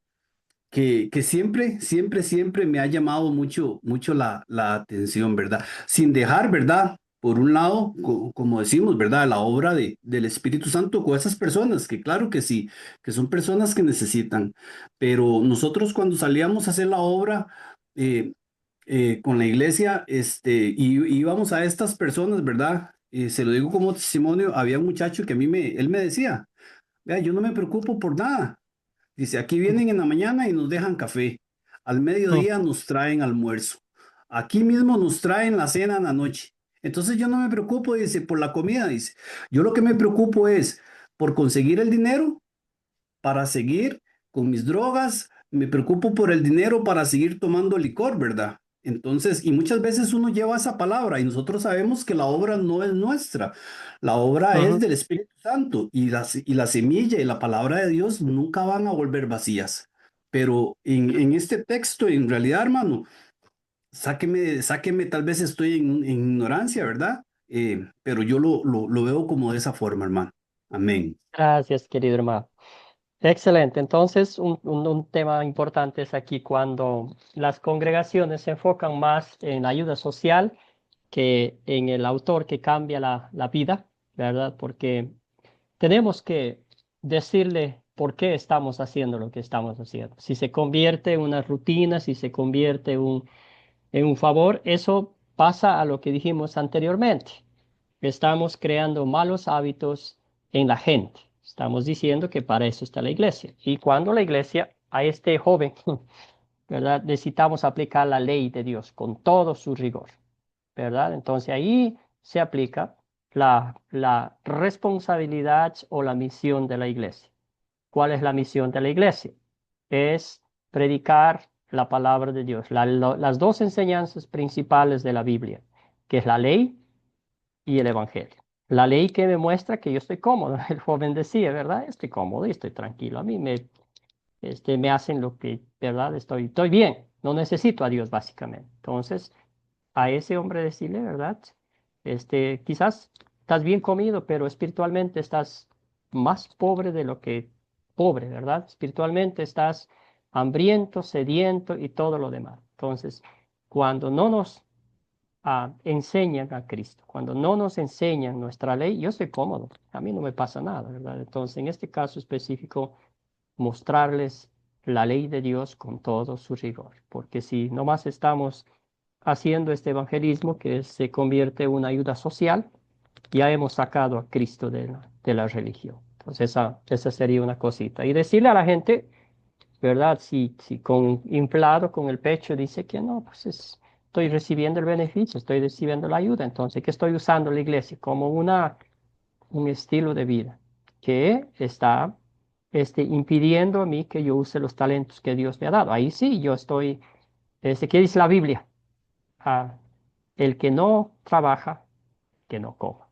que siempre, siempre, siempre me ha llamado mucho, mucho la atención, ¿verdad? Sin dejar, ¿verdad? Por un lado, como decimos, ¿verdad? La obra del Espíritu Santo con esas personas, que claro que sí, que son personas que necesitan, pero nosotros cuando salíamos a hacer la obra eh, con la iglesia, y íbamos a estas personas, ¿verdad? Se lo digo como testimonio, había un muchacho que él me decía, vea, yo no me preocupo por nada. Dice, aquí vienen en la mañana y nos dejan café. Al mediodía nos traen almuerzo. Aquí mismo nos traen la cena en la noche. Entonces yo no me preocupo, dice, por la comida, dice. Yo lo que me preocupo es por conseguir el dinero para seguir con mis drogas, me preocupo por el dinero para seguir tomando licor, ¿verdad? Entonces, y muchas veces uno lleva esa palabra y nosotros sabemos que la obra no es nuestra, la obra es Ujú. del Espíritu Santo y la semilla y la palabra de Dios nunca van a volver vacías. Pero en este texto, en realidad, hermano, sáqueme, tal vez estoy en ignorancia, ¿verdad? Pero yo lo veo como de esa forma, hermano. Amén. Gracias, querido hermano. Excelente. Entonces, un tema importante es aquí cuando las congregaciones se enfocan más en la ayuda social que en el autor que cambia la vida, ¿verdad? Porque tenemos que decirle por qué estamos haciendo lo que estamos haciendo. Si se convierte en una rutina, si se convierte en un favor, eso pasa a lo que dijimos anteriormente. Estamos creando malos hábitos en la gente. Estamos diciendo que para eso está la iglesia. Y cuando la iglesia, a este joven, ¿verdad? Necesitamos aplicar la ley de Dios con todo su rigor, ¿verdad? Entonces ahí se aplica la responsabilidad o la misión de la iglesia. ¿Cuál es la misión de la iglesia? Es predicar la palabra de Dios, las 2 enseñanzas principales de la Biblia, que es la ley y el evangelio. La ley que me muestra que yo estoy cómodo. El joven decía, ¿verdad? Estoy cómodo y estoy tranquilo. A mí me hacen lo que, ¿verdad? Estoy bien. No necesito a Dios, básicamente. Entonces, a ese hombre decirle, ¿verdad? Quizás estás bien comido, pero espiritualmente estás más pobre de lo que pobre, ¿verdad? Espiritualmente estás hambriento, sediento y todo lo demás. Entonces, cuando no nos enseñan a Cristo, cuando no nos enseñan nuestra ley, yo estoy cómodo, a mí no me pasa nada, ¿verdad? Entonces, en este caso específico, mostrarles la ley de Dios con todo su rigor, porque si nomás estamos haciendo este evangelismo que se convierte en una ayuda social, ya hemos sacado a Cristo de la religión. Entonces, esa sería una cosita. Y decirle a la gente, ¿verdad? Si con inflado con el pecho dice que no, pues estoy recibiendo el beneficio, estoy recibiendo la ayuda. Entonces, ¿qué estoy usando la iglesia? Como un estilo de vida que está impidiendo a mí que yo use los talentos que Dios me ha dado. Ahí sí, yo estoy, ¿qué dice la Biblia? Ah, el que no trabaja, que no coma,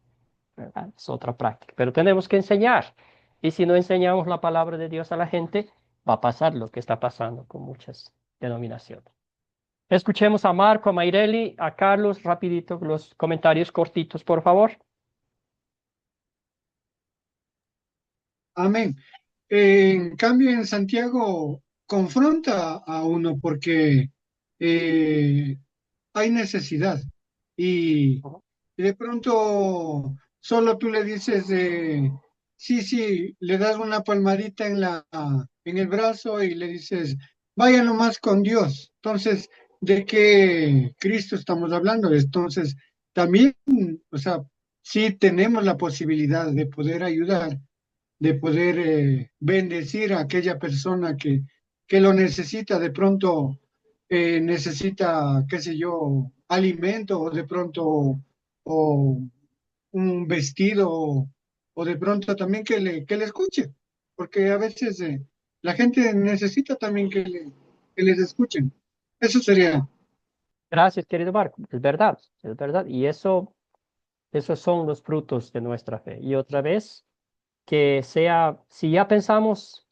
¿verdad? Es otra práctica, pero tenemos que enseñar. Y si no enseñamos la palabra de Dios a la gente, va a pasar lo que está pasando con muchas denominaciones. Escuchemos a Marco, a Mayreli, a Carlos, rapidito, los comentarios cortitos, por favor. Amén. En cambio, en Santiago confronta a uno porque hay necesidad y de pronto solo tú le dices, sí, sí, le das una palmadita en el brazo y le dices, vaya nomás con Dios. Entonces, ¿de qué Cristo estamos hablando? Entonces, también, o sea, sí tenemos la posibilidad de poder ayudar, de poder bendecir a aquella persona que lo necesita, de pronto necesita, qué sé yo, alimento o de pronto o un vestido o de pronto también que le escuche, porque a veces la gente necesita también que les escuchen. Eso sería. Gracias, querido Marco. Es verdad, es verdad. Y esos son los frutos de nuestra fe. Y otra vez, que sea, si ya pensamos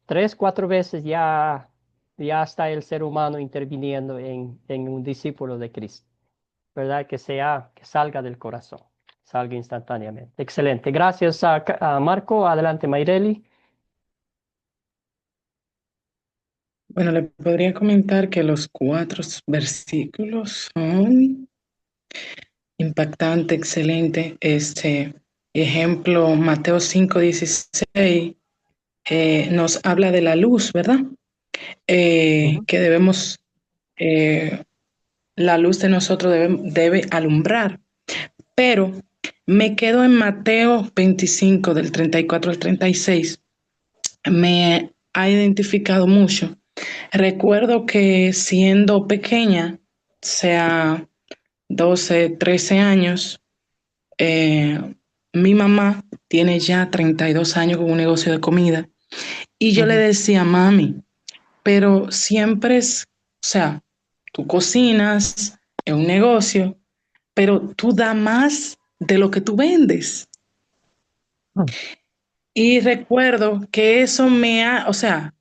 3, 4 veces, ya está el ser humano interviniendo en un discípulo de Cristo, ¿verdad? Que salga del corazón, salga instantáneamente. Excelente. Gracias a Marco. Adelante, Mayreli. Bueno, le podría comentar que los 4 versículos son impactante, excelente. Ejemplo, Mateo 5:16, nos habla de la luz, ¿verdad? Que debemos, la luz de nosotros debe alumbrar. Pero me quedo en Mateo 25, del 34 al 36. Me ha identificado mucho. Recuerdo que siendo pequeña, sea 12, 13 años, mi mamá tiene ya 32 años con un negocio de comida y yo le decía, mami, pero siempre o sea, tú cocinas, es un negocio, pero tú das más de lo que tú vendes. Y recuerdo que eso o sea,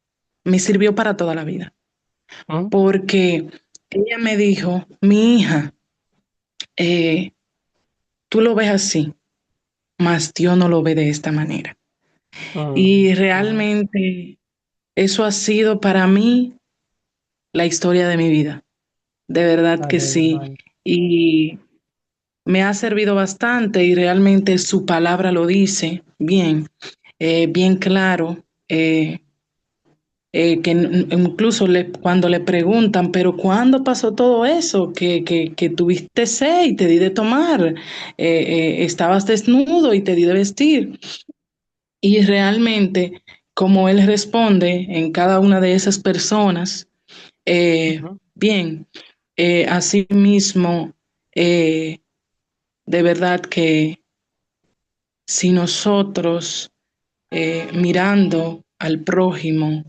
me sirvió para toda la vida, porque ella me dijo, mi hija, tú lo ves así, mas Dios no lo ve de esta manera. Y realmente eso ha sido para mí la historia de mi vida. De verdad que Amén, sí. hermano. Y me ha servido bastante y realmente su palabra lo dice bien, bien claro. Que incluso cuando le preguntan, pero ¿cuándo pasó todo eso? Que tuviste sed y te di de tomar, estabas desnudo y te di de vestir. Y realmente, como él responde en cada una de esas personas, bien, así mismo, de verdad que si nosotros mirando al prójimo,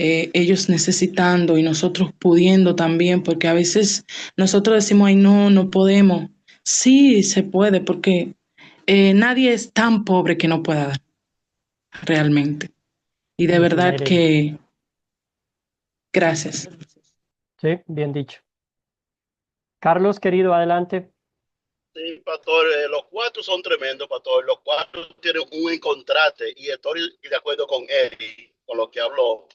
ellos necesitando y nosotros pudiendo también, porque a veces nosotros decimos, ay, no, no podemos. Sí, se puede, porque nadie es tan pobre que no pueda dar, realmente. Y de Gracias, verdad Mayreli. que, gracias. Sí, bien dicho. Carlos, querido, adelante. Sí, pastor, los 4 son tremendos, pastor. Los 4 tienen un encontrate y estoy de acuerdo con él, con lo que habló.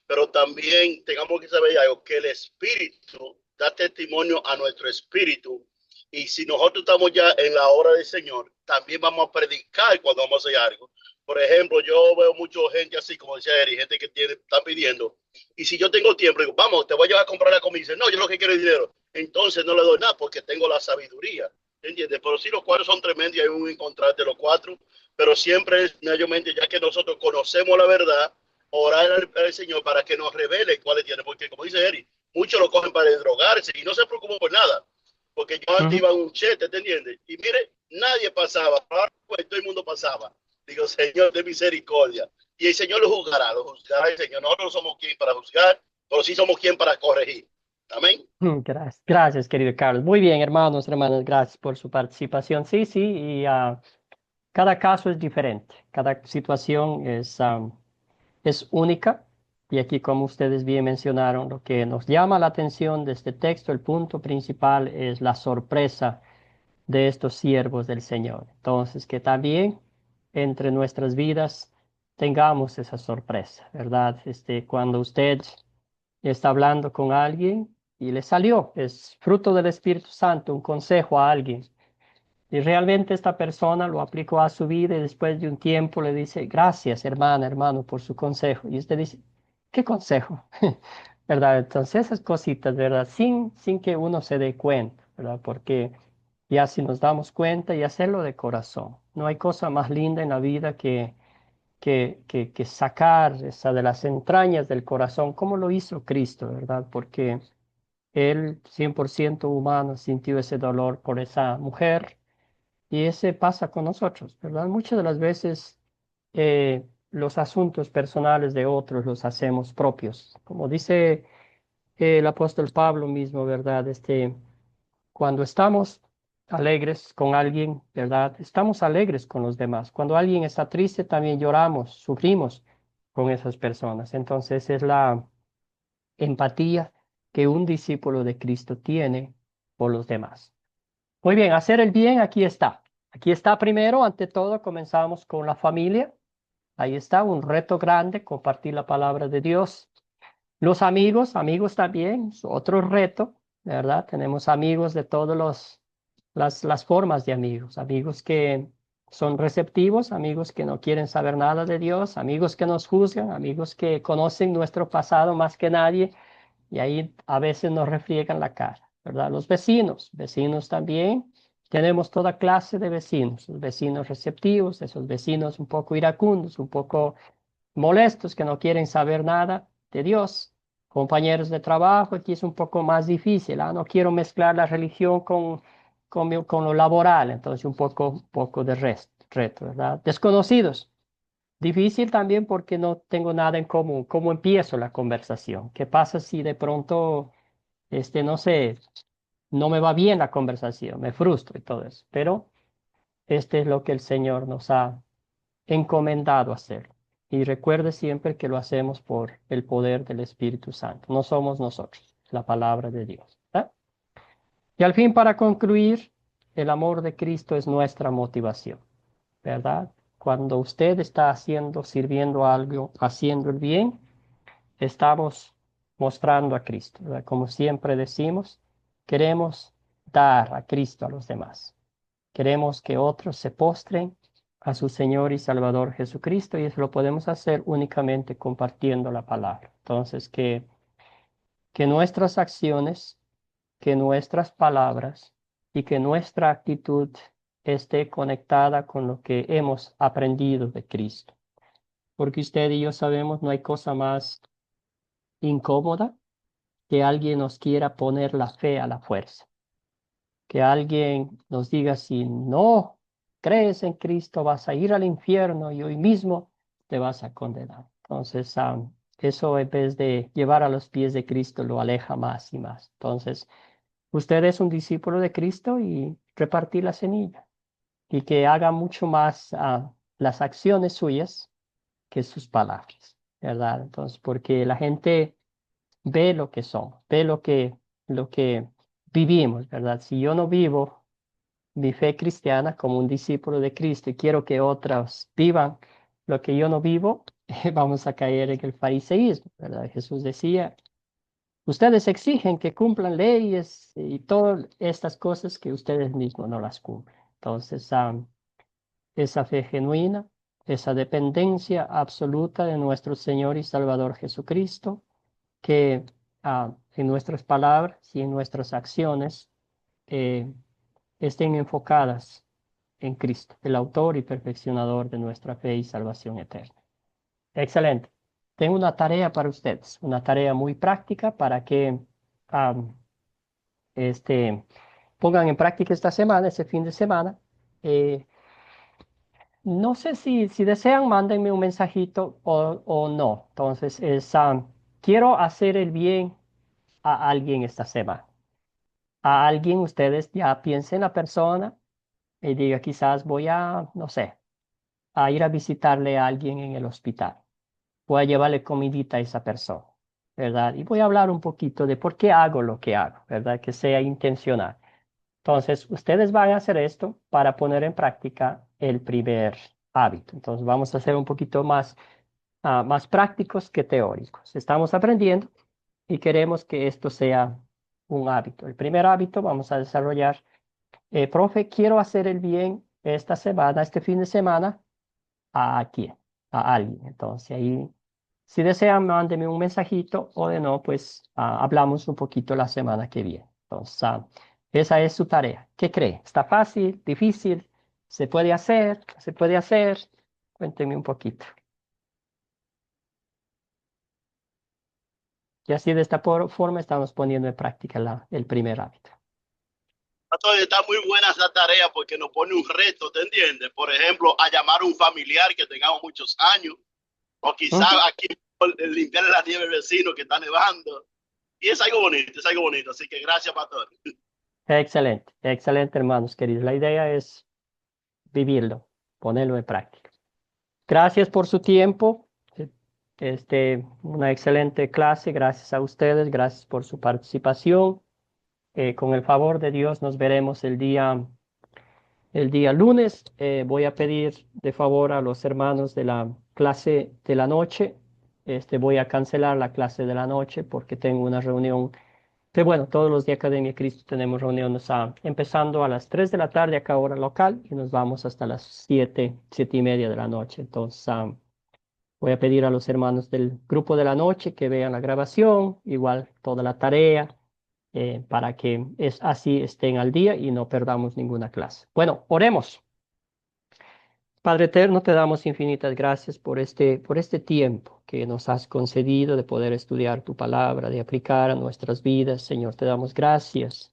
pero también tengamos que saber algo, que el Espíritu da testimonio a nuestro espíritu. Y si nosotros estamos ya en la hora del Señor, también vamos a predicar cuando vamos a hacer algo. Por ejemplo, yo veo mucha gente así, como decía Eri, gente que está pidiendo. Y si yo tengo tiempo, digo, vamos, te voy a llevar a comprar la comida. Y dice, no, yo lo que quiero es dinero. Entonces no le doy nada porque tengo la sabiduría. ¿Entiendes? Pero sí, los cuatro son tremendos y hay un encontrar de los cuatro. Pero siempre es mayormente, ya que nosotros conocemos la verdad, orar al Señor para que nos revele cuáles tiene. Porque, como dice Eri, muchos lo cogen para drogarse y no se preocupan por nada. Porque yo antes iba en un chete, ¿te entiendes? Y mire, nadie pasaba, pues todo el mundo pasaba. Digo, Señor, de misericordia. Y el Señor lo juzgará el Señor. Nosotros no somos quien para juzgar, pero sí somos quien para corregir. Amén. Gracias, gracias, querido Carlos. Muy bien, hermanos, hermanas, gracias por su participación. Sí, sí, y cada caso es diferente, cada situación es única. Y aquí, como ustedes bien mencionaron, lo que nos llama la atención de este texto, el punto principal es la sorpresa de estos siervos del Señor. Entonces, que también entre nuestras vidas tengamos esa sorpresa, ¿verdad? Cuando usted está hablando con alguien y le salió, es fruto del Espíritu Santo, un consejo a alguien. Y realmente esta persona lo aplicó a su vida y después de un tiempo le dice, gracias hermana, hermano, por su consejo. Y usted dice, ¿qué consejo? ¿Verdad? Entonces esas cositas, ¿verdad? Sin que uno se dé cuenta, ¿verdad? Porque ya si nos damos cuenta y hacerlo de corazón. No hay cosa más linda en la vida que sacar esa de las entrañas del corazón, como lo hizo Cristo, ¿verdad? Porque Él, 100% humano, sintió ese dolor por esa mujer y ese pasa con nosotros, ¿verdad? Muchas de las veces los asuntos personales de otros los hacemos propios. Como dice el apóstol Pablo mismo, ¿verdad? Cuando estamos alegres con alguien, ¿verdad? Estamos alegres con los demás. Cuando alguien está triste, también lloramos, sufrimos con esas personas. Entonces es la empatía que un discípulo de Cristo tiene por los demás. Muy bien, hacer el bien, aquí está. Aquí está primero, ante todo, comenzamos con la familia. Ahí está un reto grande, compartir la palabra de Dios. Los amigos también, es otro reto, ¿verdad? Tenemos amigos de todas las formas de amigos. Amigos que son receptivos, amigos que no quieren saber nada de Dios, amigos que nos juzgan, amigos que conocen nuestro pasado más que nadie y ahí a veces nos refriegan la cara, ¿verdad? Los vecinos también. Tenemos toda clase de vecinos, los vecinos receptivos, esos vecinos un poco iracundos, un poco molestos, que no quieren saber nada de Dios. Compañeros de trabajo, aquí es un poco más difícil, ¿ah? No quiero mezclar la religión con lo laboral, entonces un poco de reto, ¿verdad? Desconocidos. Difícil también porque no tengo nada en común. ¿Cómo empiezo la conversación? ¿Qué pasa si de pronto, no sé, no me va bien la conversación, me frustro y todo eso? Pero este es lo que el Señor nos ha encomendado hacer. Y recuerde siempre que lo hacemos por el poder del Espíritu Santo. No somos nosotros, la palabra de Dios. ¿Ah? Y al fin, para concluir, el amor de Cristo es nuestra motivación, ¿verdad? Cuando usted está sirviendo algo, haciendo el bien, estamos mostrando a Cristo, ¿verdad? Como siempre decimos, queremos dar a Cristo a los demás. Queremos que otros se postren a su Señor y Salvador Jesucristo y eso lo podemos hacer únicamente compartiendo la palabra. Entonces, que nuestras acciones, que nuestras palabras y que nuestra actitud esté conectada con lo que hemos aprendido de Cristo. Porque usted y yo sabemos, no hay cosa más incómoda que alguien nos quiera poner la fe a la fuerza. Que alguien nos diga, si no crees en Cristo, vas a ir al infierno y hoy mismo te vas a condenar. Entonces, eso en vez de llevar a los pies de Cristo, lo aleja más y más. Entonces, usted es un discípulo de Cristo y repartir la semilla y que haga mucho más las acciones suyas que sus palabras, ¿verdad? Entonces, porque la gente ve lo que somos, ve lo que vivimos, ¿verdad? Si yo no vivo mi fe cristiana como un discípulo de Cristo y quiero que otros vivan lo que yo no vivo, vamos a caer en el fariseísmo, ¿verdad? Jesús decía, ustedes exigen que cumplan leyes y todas estas cosas que ustedes mismos no las cumplen. Entonces, esa fe genuina, esa dependencia absoluta de nuestro Señor y Salvador Jesucristo, que en nuestras palabras y en nuestras acciones estén enfocadas en Cristo, el autor y perfeccionador de nuestra fe y salvación eterna. Excelente. Tengo una tarea para ustedes, una tarea muy práctica para que pongan en práctica esta semana, ese fin de semana. No sé si desean, mándenme un mensajito o no. Entonces, quiero hacer el bien a alguien esta semana. A alguien, ustedes ya piensen en la persona y diga, quizás voy a, no sé, a ir a visitarle a alguien en el hospital. Voy a llevarle comidita a esa persona, ¿verdad? Y voy a hablar un poquito de por qué hago lo que hago, ¿verdad? Que sea intencional. Entonces, ustedes van a hacer esto para poner en práctica el primer hábito. Entonces, vamos a ser un poquito más prácticos que teóricos. Estamos aprendiendo y queremos que esto sea un hábito. El primer hábito vamos a desarrollar. Profe, quiero hacer el bien esta semana, este fin de semana, ¿a quién? A alguien. Entonces, ahí, si desean, mándenme un mensajito o de no, pues hablamos un poquito la semana que viene. Entonces, esa es su tarea. ¿Qué cree? ¿Está fácil? ¿Difícil? ¿Se puede hacer? ¿Se puede hacer? Cuéntenme un poquito. Y así de esta forma estamos poniendo en práctica el primer hábito. Pastor, está muy buena esa tarea porque nos pone un reto, ¿te entiendes? Por ejemplo, a llamar a un familiar que tengamos muchos años, o quizás aquí limpiar la nieve al vecino que está nevando. Y es algo bonito. Así que gracias, Pastor. Excelente, excelente, hermanos queridos. La idea es vivirlo, ponerlo en práctica. Gracias por su tiempo. Una excelente clase. Gracias a ustedes. Gracias por su participación. Con el favor de Dios nos veremos el día lunes. Voy a pedir de favor a los hermanos de la clase de la noche. Voy a cancelar la clase de la noche porque tengo una reunión. Pero bueno, todos los días Academia Cristo tenemos reuniones empezando a las 3 de la tarde acá hora local y nos vamos hasta las 7:30 de la noche. Entonces, voy a pedir a los hermanos del grupo de la noche que vean la grabación, igual toda la tarea, para que así estén al día y no perdamos ninguna clase. Bueno, oremos. Padre eterno, te damos infinitas gracias por este tiempo que nos has concedido de poder estudiar tu palabra, de aplicar a nuestras vidas. Señor, te damos gracias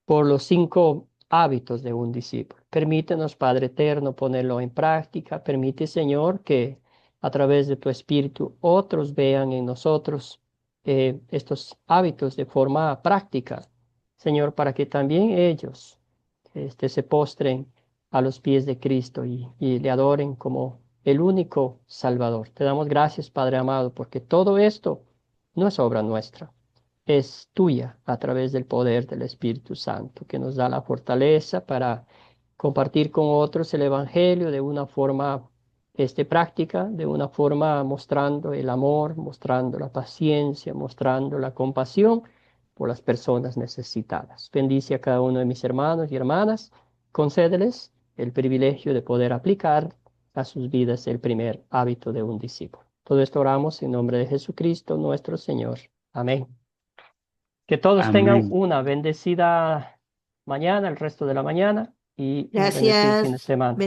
por los 5 hábitos de un discípulo. Permítenos, Padre eterno, ponerlo en práctica. Permite, Señor, que a través de tu Espíritu otros vean en nosotros estos hábitos de forma práctica. Señor, para que también ellos se postren a los pies de Cristo y le adoren como el único Salvador. Te damos gracias, Padre amado, porque todo esto no es obra nuestra, es tuya a través del poder del Espíritu Santo, que nos da la fortaleza para compartir con otros el Evangelio de una forma práctica, de una forma mostrando el amor, mostrando la paciencia, mostrando la compasión por las personas necesitadas. Bendice a cada uno de mis hermanos y hermanas, concédeles el privilegio de poder aplicar a sus vidas el primer hábito de un discípulo. Todo esto oramos en nombre de Jesucristo nuestro Señor. Amén. Que todos tengan una bendecida mañana, el resto de la mañana y un bendecido fin de semana.